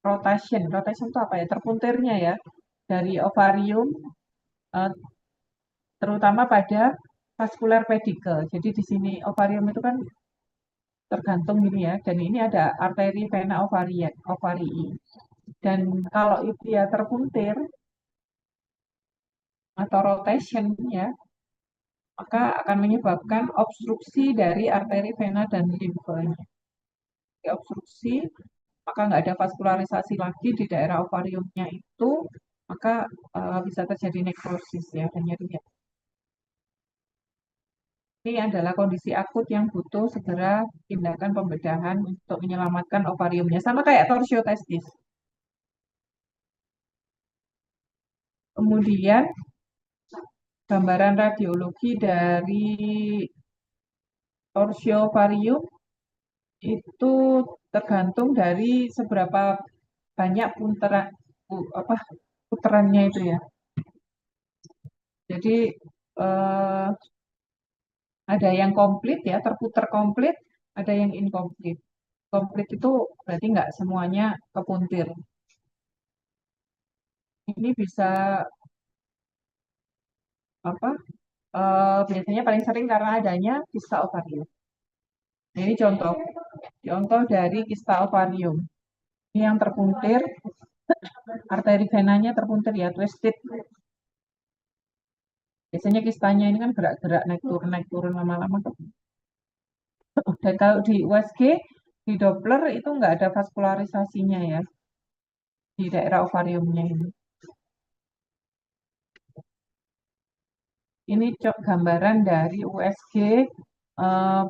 rotation. Rotation itu apa ya? Terpuntirnya ya dari ovarium eh, terutama pada vascular pedicle. Jadi di sini ovarium itu kan tergantung gini ya. Dan ini ada arteri vena ovarii. Dan kalau itu dia terpuntir atau rotation ya, maka akan menyebabkan obstruksi dari arteri vena dan limfanya. Obstruksi, maka nggak ada vaskularisasi lagi di daerah ovariumnya itu, maka bisa terjadi nekrosis ya, dan nyerinya. Ini adalah kondisi akut yang butuh segera tindakan pembedahan untuk menyelamatkan ovariumnya. Sama kayak torsiotestis. Kemudian gambaran radiologi dari torsiovarium itu tergantung dari seberapa banyak apa puterannya itu ya. Jadi eh, ada yang komplit ya, terputer komplit, ada yang inkomplit. Komplit itu berarti nggak semuanya kepuntir. Ini bisa apa? Biasanya paling sering karena adanya kista ovarium. Nah, ini contoh dari kista ovarium. Ini yang terpuntir, arteri venanya terpuntir ya, twisted. Biasanya kistanya ini kan gerak-gerak naik turun lama-lama. Dan kalau di USG, di Doppler itu nggak ada vaskularisasinya ya, di daerah ovariumnya ini. Ini gambaran dari USG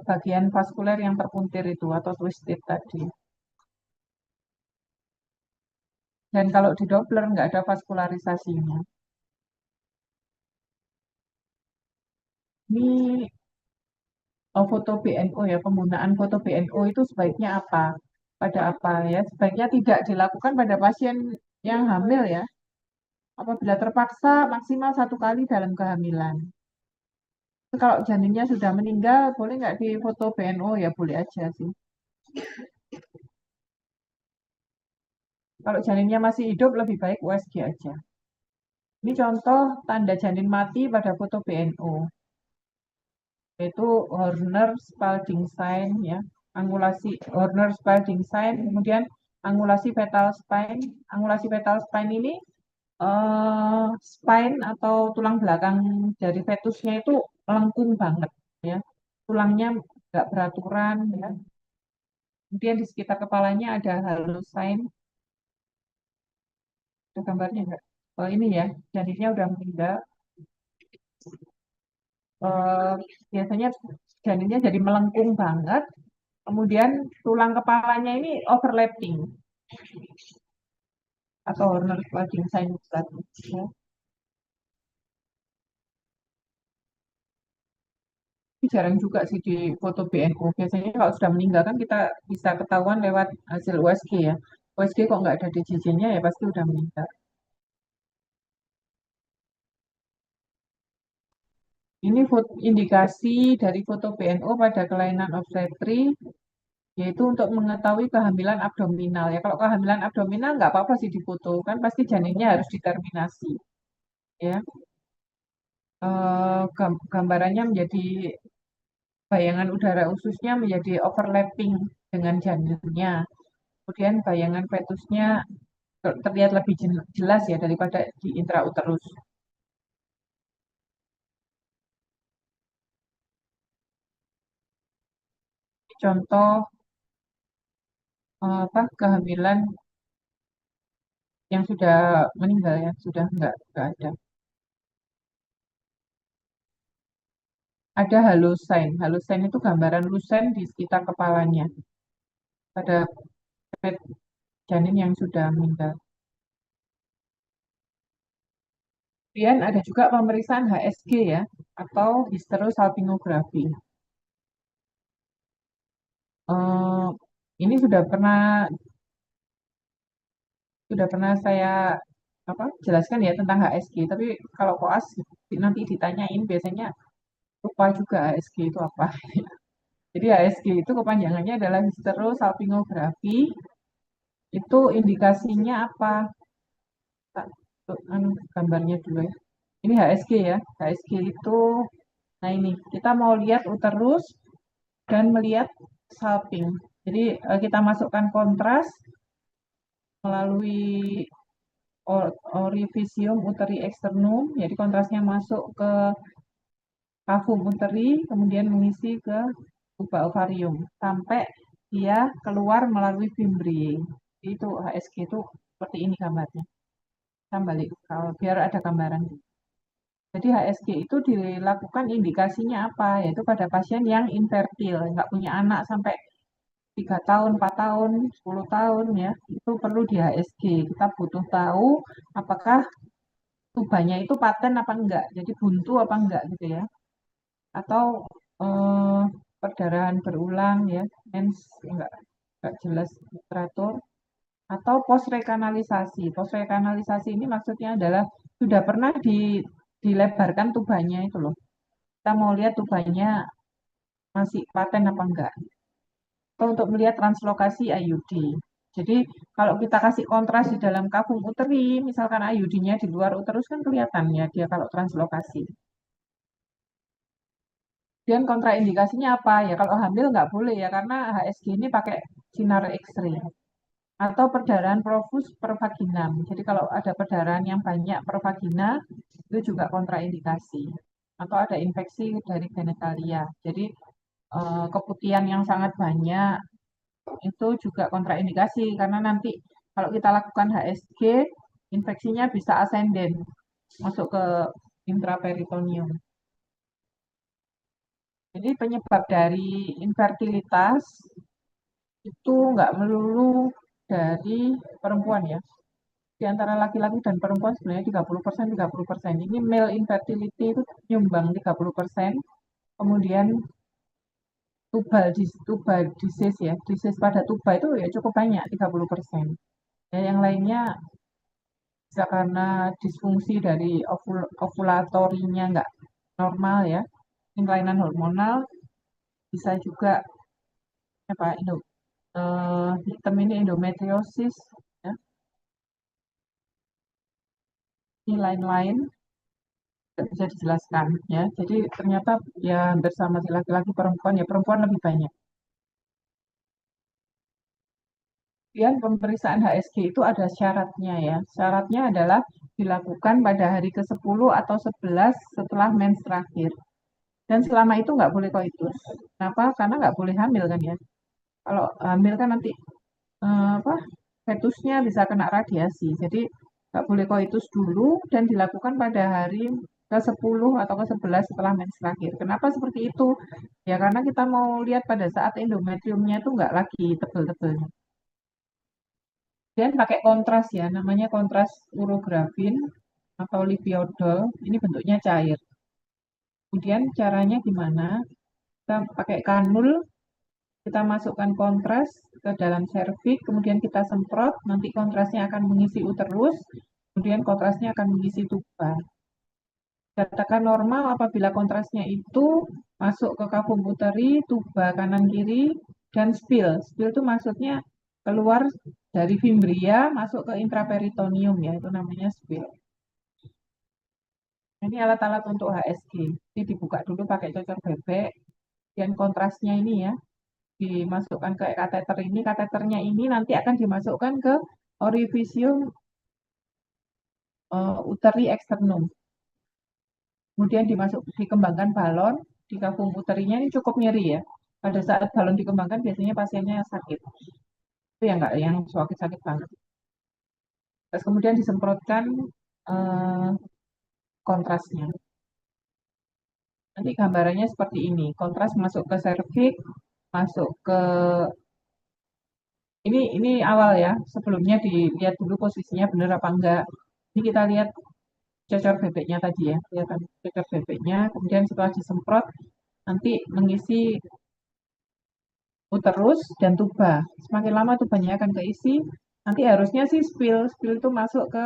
bagian vaskuler yang terpuntir itu atau twisted tadi. Dan kalau di Doppler nggak ada vaskularisasinya. Ini foto BNO ya, penggunaan foto BNO itu sebaiknya apa? Pada apa ya? Sebaiknya tidak dilakukan pada pasien yang hamil ya. Apabila terpaksa maksimal 1 kali dalam kehamilan. Kalau janinnya sudah meninggal, boleh nggak di foto BNO ya? Boleh aja sih. Kalau janinnya masih hidup, lebih baik USG aja. Ini contoh tanda janin mati pada foto BNO. Yaitu Horner-Spalding sign ya. Angulasi Horner-Spalding sign, kemudian angulasi fetal spine. Angulasi fetal spine ini spine atau tulang belakang dari fetusnya itu melengkung banget ya. Tulangnya nggak beraturan ya. Kemudian di sekitar kepalanya ada halo sign. Ada gambarnya enggak? Oh, ini ya, janinnya udah meninggal. Eh, Biasanya janinnya jadi melengkung banget. Kemudian tulang kepalanya ini overlapping atau Horner Spalding sign tadi. Ya. Ini jarang juga sih di foto BNO. Biasanya kalau sudah meninggal kan kita bisa ketahuan lewat hasil USG ya. USG kok nggak ada DJJ-nya ya pasti udah meninggal. Ini indikasi dari foto BNO pada kelainan obstetri, yaitu untuk mengetahui kehamilan abdominal ya. Kalau kehamilan abdominal nggak apa-apa sih difoto, kan pasti janinnya harus diterminasi ya. Gambarannya menjadi bayangan udara ususnya menjadi overlapping dengan janinnya. Kemudian bayangan fetusnya terlihat lebih jelas ya daripada di intrauterus. Contoh apa kehamilan yang sudah meninggal ya, sudah nggak ada. Ada halosign. Halosign itu gambaran lusen di sekitar kepalanya pada janin yang sudah meninggal. Kemudian ada juga pemeriksaan HSG ya, atau hysterosalpingografi. Eh, ini sudah pernah saya jelaskan ya tentang HSG. Tapi kalau koas nanti ditanyain biasanya lupa juga HSG itu apa. Jadi HSG itu kepanjangannya adalah hysterosalpingografi. Itu indikasinya apa? Tak, gambarnya dulu ya. Ini HSG ya. HSG itu, nah ini kita mau lihat uterus dan melihat salping. Jadi kita masukkan kontras melalui orifisium uteri externum, jadi kontrasnya masuk ke kavum uteri, kemudian mengisi ke tuba ovarium sampai dia keluar melalui fimbriae. Itu HSG itu seperti ini gambarnya. Kita balik kalau biar ada gambaran. Jadi HSG itu dilakukan indikasinya apa? Yaitu pada pasien yang infertil, nggak punya anak sampai 3 tahun, 4 tahun, 10 tahun ya, itu perlu di HSG. Kita butuh tahu apakah tubanya itu paten apa enggak, jadi buntu apa enggak gitu ya. Atau eh, perdarahan berulang ya, mens enggak jelas teratur. Atau post rekanalisasi. Post rekanalisasi ini maksudnya adalah sudah pernah dilebarkan tubanya itu loh. Kita mau lihat tubanya masih paten apa enggak. Atau untuk melihat translokasi IUD. Jadi kalau kita kasih kontras di dalam kavum uteri, misalkan IUD-nya di luar uterus kan kelihatan ya dia kalau translokasi. Kemudian kontraindikasinya apa ya? Kalau hamil nggak boleh ya karena HSG ini pakai sinar X-ray atau perdarahan profus per vaginam. Jadi kalau ada perdarahan yang banyak per vagina itu juga kontraindikasi. Atau ada infeksi dari genitalia. Jadi keputihan yang sangat banyak itu juga kontraindikasi karena nanti kalau kita lakukan HSG infeksinya bisa ascending masuk ke intraperitoneum. Jadi penyebab dari infertilitas itu nggak melulu dari perempuan ya. Di antara laki-laki dan perempuan sebenarnya 30%, 30%. Ini male infertility itu nyumbang 30%. Kemudian tuba disease ya, disease pada tuba itu ya cukup banyak 30%. Ya, yang lainnya bisa karena disfungsi dari ovulatorinya nggak normal ya, ini kelainan hormonal, bisa juga apa hitam ini endometriosis, ya, ini lain-lain nggak bisa dijelaskan ya. Jadi ternyata ya hampir sama si laki-laki perempuan ya perempuan lebih banyak. Kemudian pemeriksaan HSG itu ada syaratnya ya. Syaratnya adalah dilakukan pada hari ke-10 atau 11 setelah mens terakhir. Dan selama itu nggak boleh koitus. Kenapa? Karena nggak boleh hamil kan ya. Kalau hamil kan nanti apa fetusnya bisa kena radiasi. Jadi nggak boleh koitus dulu dan dilakukan pada hari ke-10 atau ke-11 setelah mens terakhir. Kenapa seperti itu? Ya karena kita mau lihat pada saat endometriumnya itu nggak lagi tebel-tebelnya. Dan pakai kontras ya, namanya kontras urografin atau lipiodol. Ini bentuknya cair. Kemudian caranya gimana? Kita pakai kanul, kita masukkan kontras ke dalam serviks, kemudian kita semprot, nanti kontrasnya akan mengisi uterus, kemudian kontrasnya akan mengisi tuba. Katakan normal apabila kontrasnya itu masuk ke kavum uteri, tuba kanan kiri, dan spill. Spill itu maksudnya keluar dari fimbria masuk ke intraperitoneum ya, itu namanya spill. Ini alat-alat untuk HSG. Ini dibuka dulu pakai cocor bebek, dan kontrasnya ini ya, dimasukkan ke kateter ini. Kateternya ini nanti akan dimasukkan ke orifisium uteri externum. Kemudian dikembangkan balon di kavum uterinya ini cukup nyeri ya. Pada saat balon dikembangkan biasanya pasiennya sakit. Itu yang enggak yang sakit-sakit banget. Terus kemudian disemprotkan eh, kontrasnya. Nanti gambarannya seperti ini. Kontras masuk ke serviks, masuk ke ini awal ya. Sebelumnya dilihat dulu posisinya benar apa enggak. Ini kita lihat cocor bebeknya tadi ya. Kelihatan cocor bebeknya. Kemudian setelah disemprot nanti mengisi uterus dan tuba. Semakin lama tubanya akan keisi, nanti harusnya sih spill. Spill itu masuk ke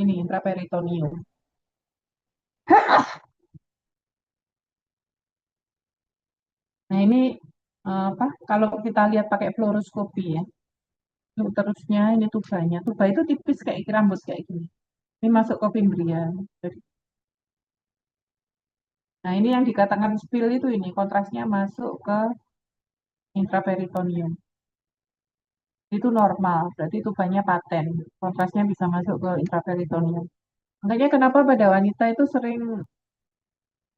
ini intraperitoneum. Nah ini apa? Kalau kita lihat pakai fluoroskopi ya, ini uterusnya, ini tubanya. Tuba itu tipis kayak rambut kayak gini. Ini masuk ke fimbria. Nah ini yang dikatakan spill itu ini kontrasnya masuk ke intraperitoneum. Itu normal, berarti tubannya paten. Kontrasnya bisa masuk ke intraperitoneum. Makanya kenapa pada wanita itu sering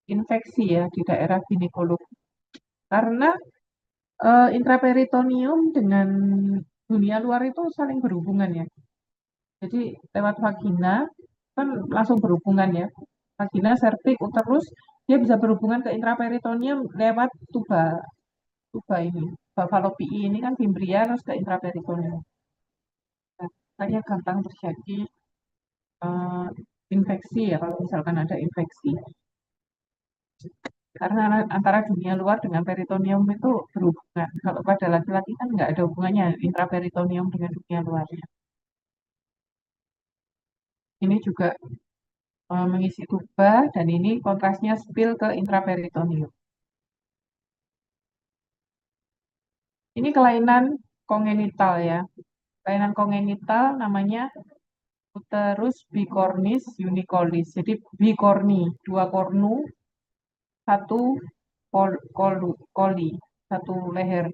infeksi ya di daerah ginekolog. Karena intraperitoneum dengan dunia luar itu saling berhubungan ya. Jadi lewat vagina kan langsung berhubungan ya. Vagina, serviks, uterus dia bisa berhubungan ke intraperitoneum lewat tuba tuba ini. Tuba Fallopi ini kan fimbria terus ke intraperitoneum. Nah, makanya gampang terjadi eh, infeksi ya kalau misalkan ada infeksi. Karena antara dunia luar dengan peritoneum itu berhubungan. Kalau pada laki-laki kan nggak ada hubungannya intraperitoneum dengan dunia luarnya. Ini juga mengisi tuba dan ini kontrasnya spill ke intraperitoneum. Ini kelainan kongenital ya. Kelainan kongenital namanya uterus bicornis unicolis. Jadi bicorni, dua kornu, satu koli, satu leher.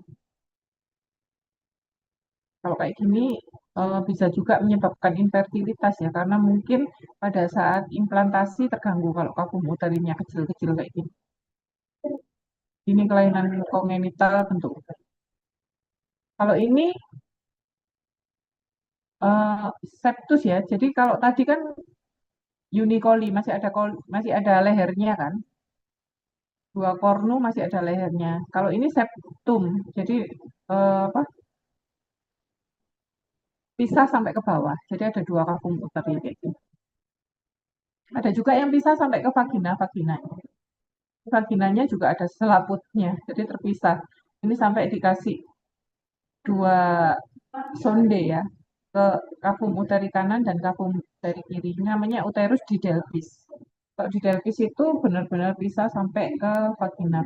Kalau kayak gini bisa juga menyebabkan infertilitas ya, karena mungkin pada saat implantasi terganggu kalau kafum uterinnya kecil-kecil kayak gini. Ini kelainan kongenital bentuk uter. Kalau ini eh, septus ya. Jadi kalau tadi kan unikoli masih ada lehernya kan. Dua kornu masih ada lehernya. Kalau ini septum. Jadi apa? Pisah sampai ke bawah. Jadi ada dua kafum uteri kayak gitu. Ada juga yang pisah sampai ke vagina. Vaginanya juga ada selaputnya, jadi terpisah. Ini sampai dikasih dua sonde ya, ke kafum uteri kanan dan kafum uteri kiri. Ini namanya uterus di delvis. Kalau di delvis itu benar-benar bisa sampai ke vagina.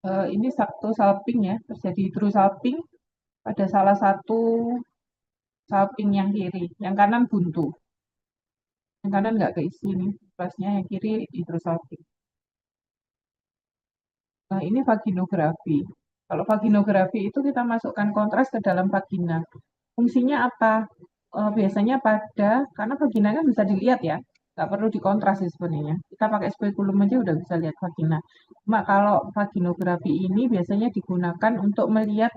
Ini sabtu salping ya, terjadi hidrosalping pada salah satu salping yang kiri, yang kanan buntu. Yang kanan nggak keisi nih, plasnya yang kiri hidrosalping. Nah, ini vaginografi. Kalau vaginografi itu kita masukkan kontras ke dalam vagina. Fungsinya apa? Biasanya karena vagina kan bisa dilihat ya, nggak perlu dikontras sih sebenarnya. Kita pakai spekulum aja udah bisa lihat vagina. Cuma kalau vaginografi ini biasanya digunakan untuk melihat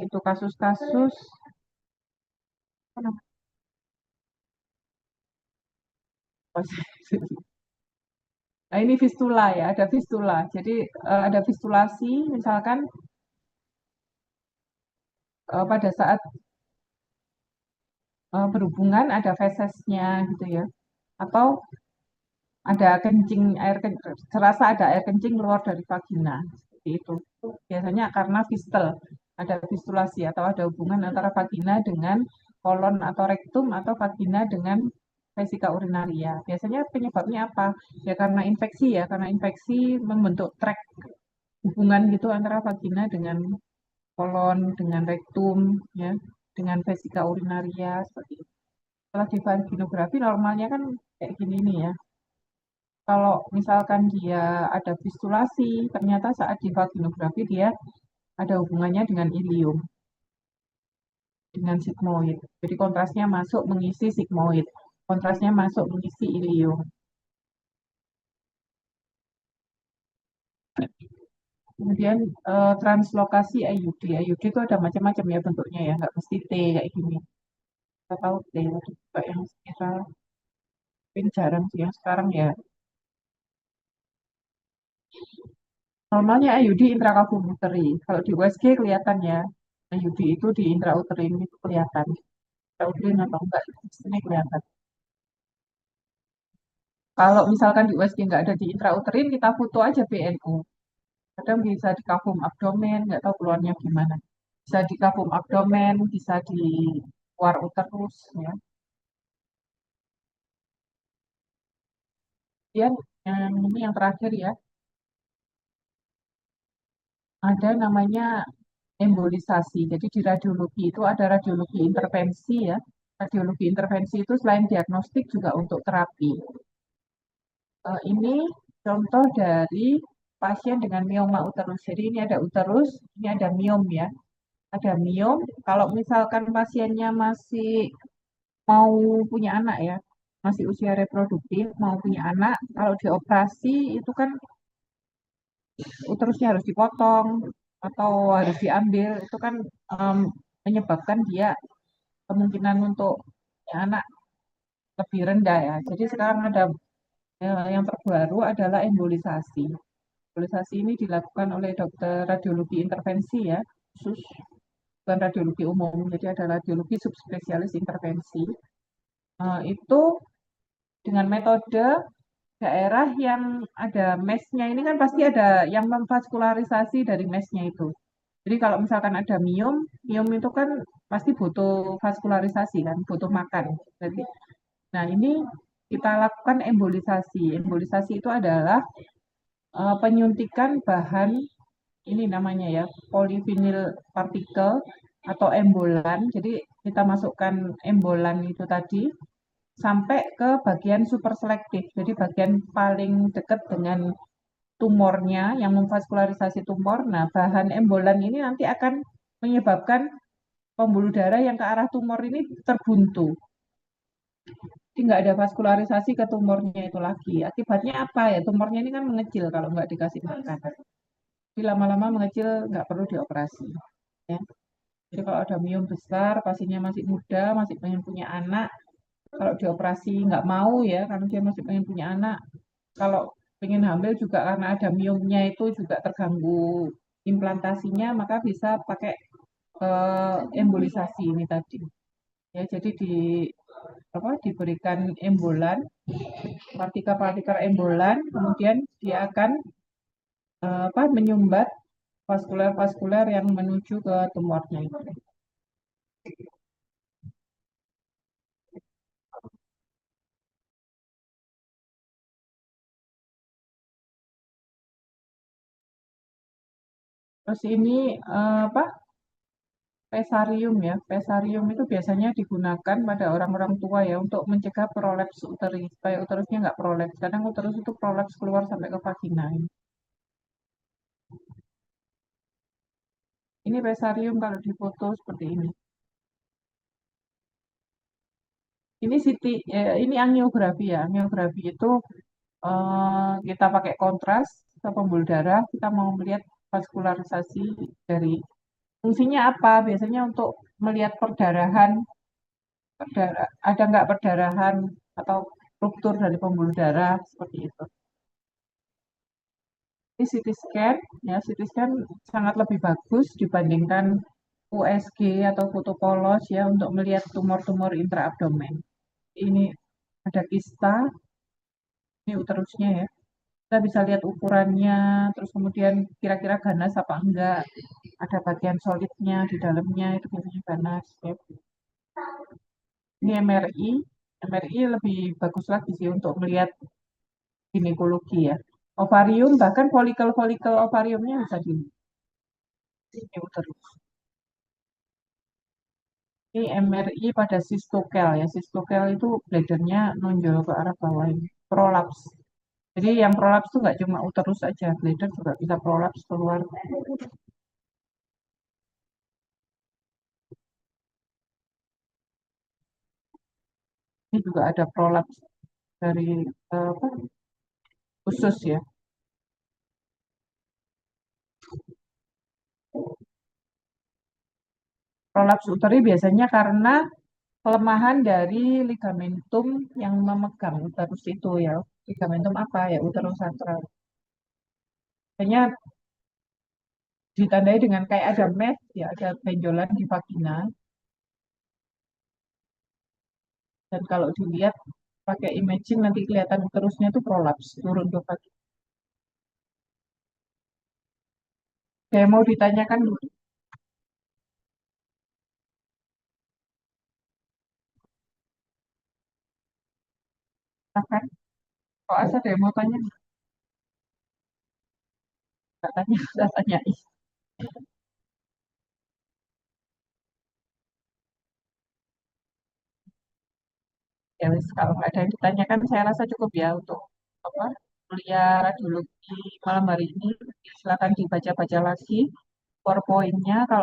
itu kasus-kasus apa namanya? Nah, ini fistula ya, ada fistula. Jadi ada fistulasi, misalkan pada saat berhubungan ada fesesnya gitu ya, atau ada serasa ada air kencing keluar dari vagina seperti itu. Biasanya karena fistel, ada fistulasi atau ada hubungan antara vagina dengan kolon atau rektum atau vagina dengan vesika urinaria. Biasanya penyebabnya apa? Ya karena infeksi membentuk trek hubungan gitu antara vagina dengan kolon, dengan rektum, ya, dengan vesika urinaria seperti itu. Kalau di vaginografi normalnya kan kayak gini nih ya. Kalau misalkan dia ada fistulasi, ternyata saat di vaginografi dia ada hubungannya dengan ilium, dengan sigmoid. Jadi kontrasnya masuk mengisi sigmoid, kontrasnya masuk mengisi ilium. Kemudian translokasi IUD. IUD itu ada macam-macam ya bentuknya ya, nggak mesti T kayak gini. Kita tahu T, ada juga yang spiral, tapi jarang sih yang sekarang ya. Normalnya IUD intrakalkuluteri. Kalau di USG kelihatan ya, IUD itu di intrauterin itu kelihatan. Intrauterin atau enggak, itu di sini kelihatan. Kalau misalkan di USG nggak ada di intrauterin, kita foto aja BNU. Kadang bisa di kafum abdomen, nggak tahu keluarnya gimana. Bisa di kafum abdomen, bisa di luar uterus, ya. Kemudian yang ini yang terakhir ya, ada namanya embolisasi. Jadi di radiologi itu ada radiologi intervensi ya. Radiologi intervensi itu selain diagnostik juga untuk terapi. Ini contoh dari pasien dengan mioma uterus. Jadi ini ada uterus, ini ada miom ya. Ada miom, kalau misalkan pasiennya masih mau punya anak ya, masih usia reproduktif, mau punya anak, kalau dioperasi itu kan uterusnya harus dipotong atau harus diambil, itu kan em, menyebabkan dia kemungkinan untuk punya anak lebih rendah ya. Jadi sekarang ada yang terbaru adalah embolisasi. Embolisasi ini dilakukan oleh dokter radiologi intervensi ya, khusus bukan radiologi umum, jadi ada radiologi subspesialis intervensi. Itu dengan metode daerah yang ada mesnya ini kan pasti ada yang memvaskularisasi dari mesnya itu. Jadi kalau misalkan ada miom, miom itu kan pasti butuh vaskularisasi kan, butuh makan. Jadi, nah ini kita lakukan embolisasi. Embolisasi itu adalah penyuntikan bahan ini namanya ya polivinil partikel atau embolan. Jadi kita masukkan embolan itu tadi sampai ke bagian super selektif. Jadi bagian paling dekat dengan tumornya yang memvaskularisasi tumor. Nah, bahan embolan ini nanti akan menyebabkan pembuluh darah yang ke arah tumor ini terbuntu. Jadi nggak ada vaskularisasi ke tumornya itu lagi. Akibatnya apa ya? Tumornya ini kan mengecil kalau nggak dikasih makan. Jadi lama-lama mengecil nggak perlu dioperasi. Ya. Jadi kalau ada miom besar, pasiennya masih muda, masih pengen punya anak, kalau dioperasi nggak mau ya, karena dia masih pengen punya anak. Kalau pengen hamil juga karena ada miomnya itu juga terganggu implantasinya, maka bisa pakai embolisasi ini tadi. Ya, jadi diberikan embolan, partikel-partikel embolan, kemudian dia akan menyumbat vaskuler-vaskuler yang menuju ke tumornya itu. Terus ini pesarium ya. Pesarium itu biasanya digunakan pada orang-orang tua ya untuk mencegah prolaps uteri supaya uterusnya nggak prolaps. Kadang uterus itu prolaps keluar sampai ke vagina. Ini pesarium kalau difoto seperti ini. Ini angiografi ya. Angiografi itu kita pakai kontras ke pembuluh darah. Kita mau melihat vaskularisasi dari fungsinya apa? Biasanya untuk melihat perdarahan, ada nggak perdarahan atau struktur dari pembuluh darah seperti itu. Ini CT scan, ya CT scan sangat lebih bagus dibandingkan USG atau foto polos ya untuk melihat tumor-tumor intraabdomen. Ini ada kista, ini uterusnya ya. Kita bisa lihat ukurannya, terus kemudian kira-kira ganas apa enggak. Ada bagian solidnya di dalamnya itu biasanya ganas. Ya. Ini MRI, MRI lebih bagus lagi sih untuk melihat ginekologi ya. Ovarium bahkan folikel-folikel ovariumnya bisa dilihat. Ini uterus. Ini MRI pada sistokel ya. Sistokel itu bladernya nonjol ke arah bawah ini. Prolaps. Jadi yang prolaps itu nggak cuma uterus saja, bladder juga bisa prolaps keluar. Ini juga ada prolaps dari apa, usus ya. Prolaps uteri biasanya karena kelemahan dari ligamentum yang memegang uterus itu ya. Ligamentum apa ya? Uterus sacral. Biasanya ditandai dengan kayak ada mesh ya, ada benjolan di vagina. Dan kalau dilihat pakai imaging nanti kelihatan uterusnya itu prolaps turun ke vagina. Saya mau ditanyakan dulu, kan? Kok Asa ada yang mau tanya? Nggak tanya, saya tanya. Ya, wis, kalau nggak ada yang ditanyakan, saya rasa cukup ya untuk apa kuliah radiologi malam hari ini. Silakan dibaca-baca lagi PowerPoint-nya. Kalau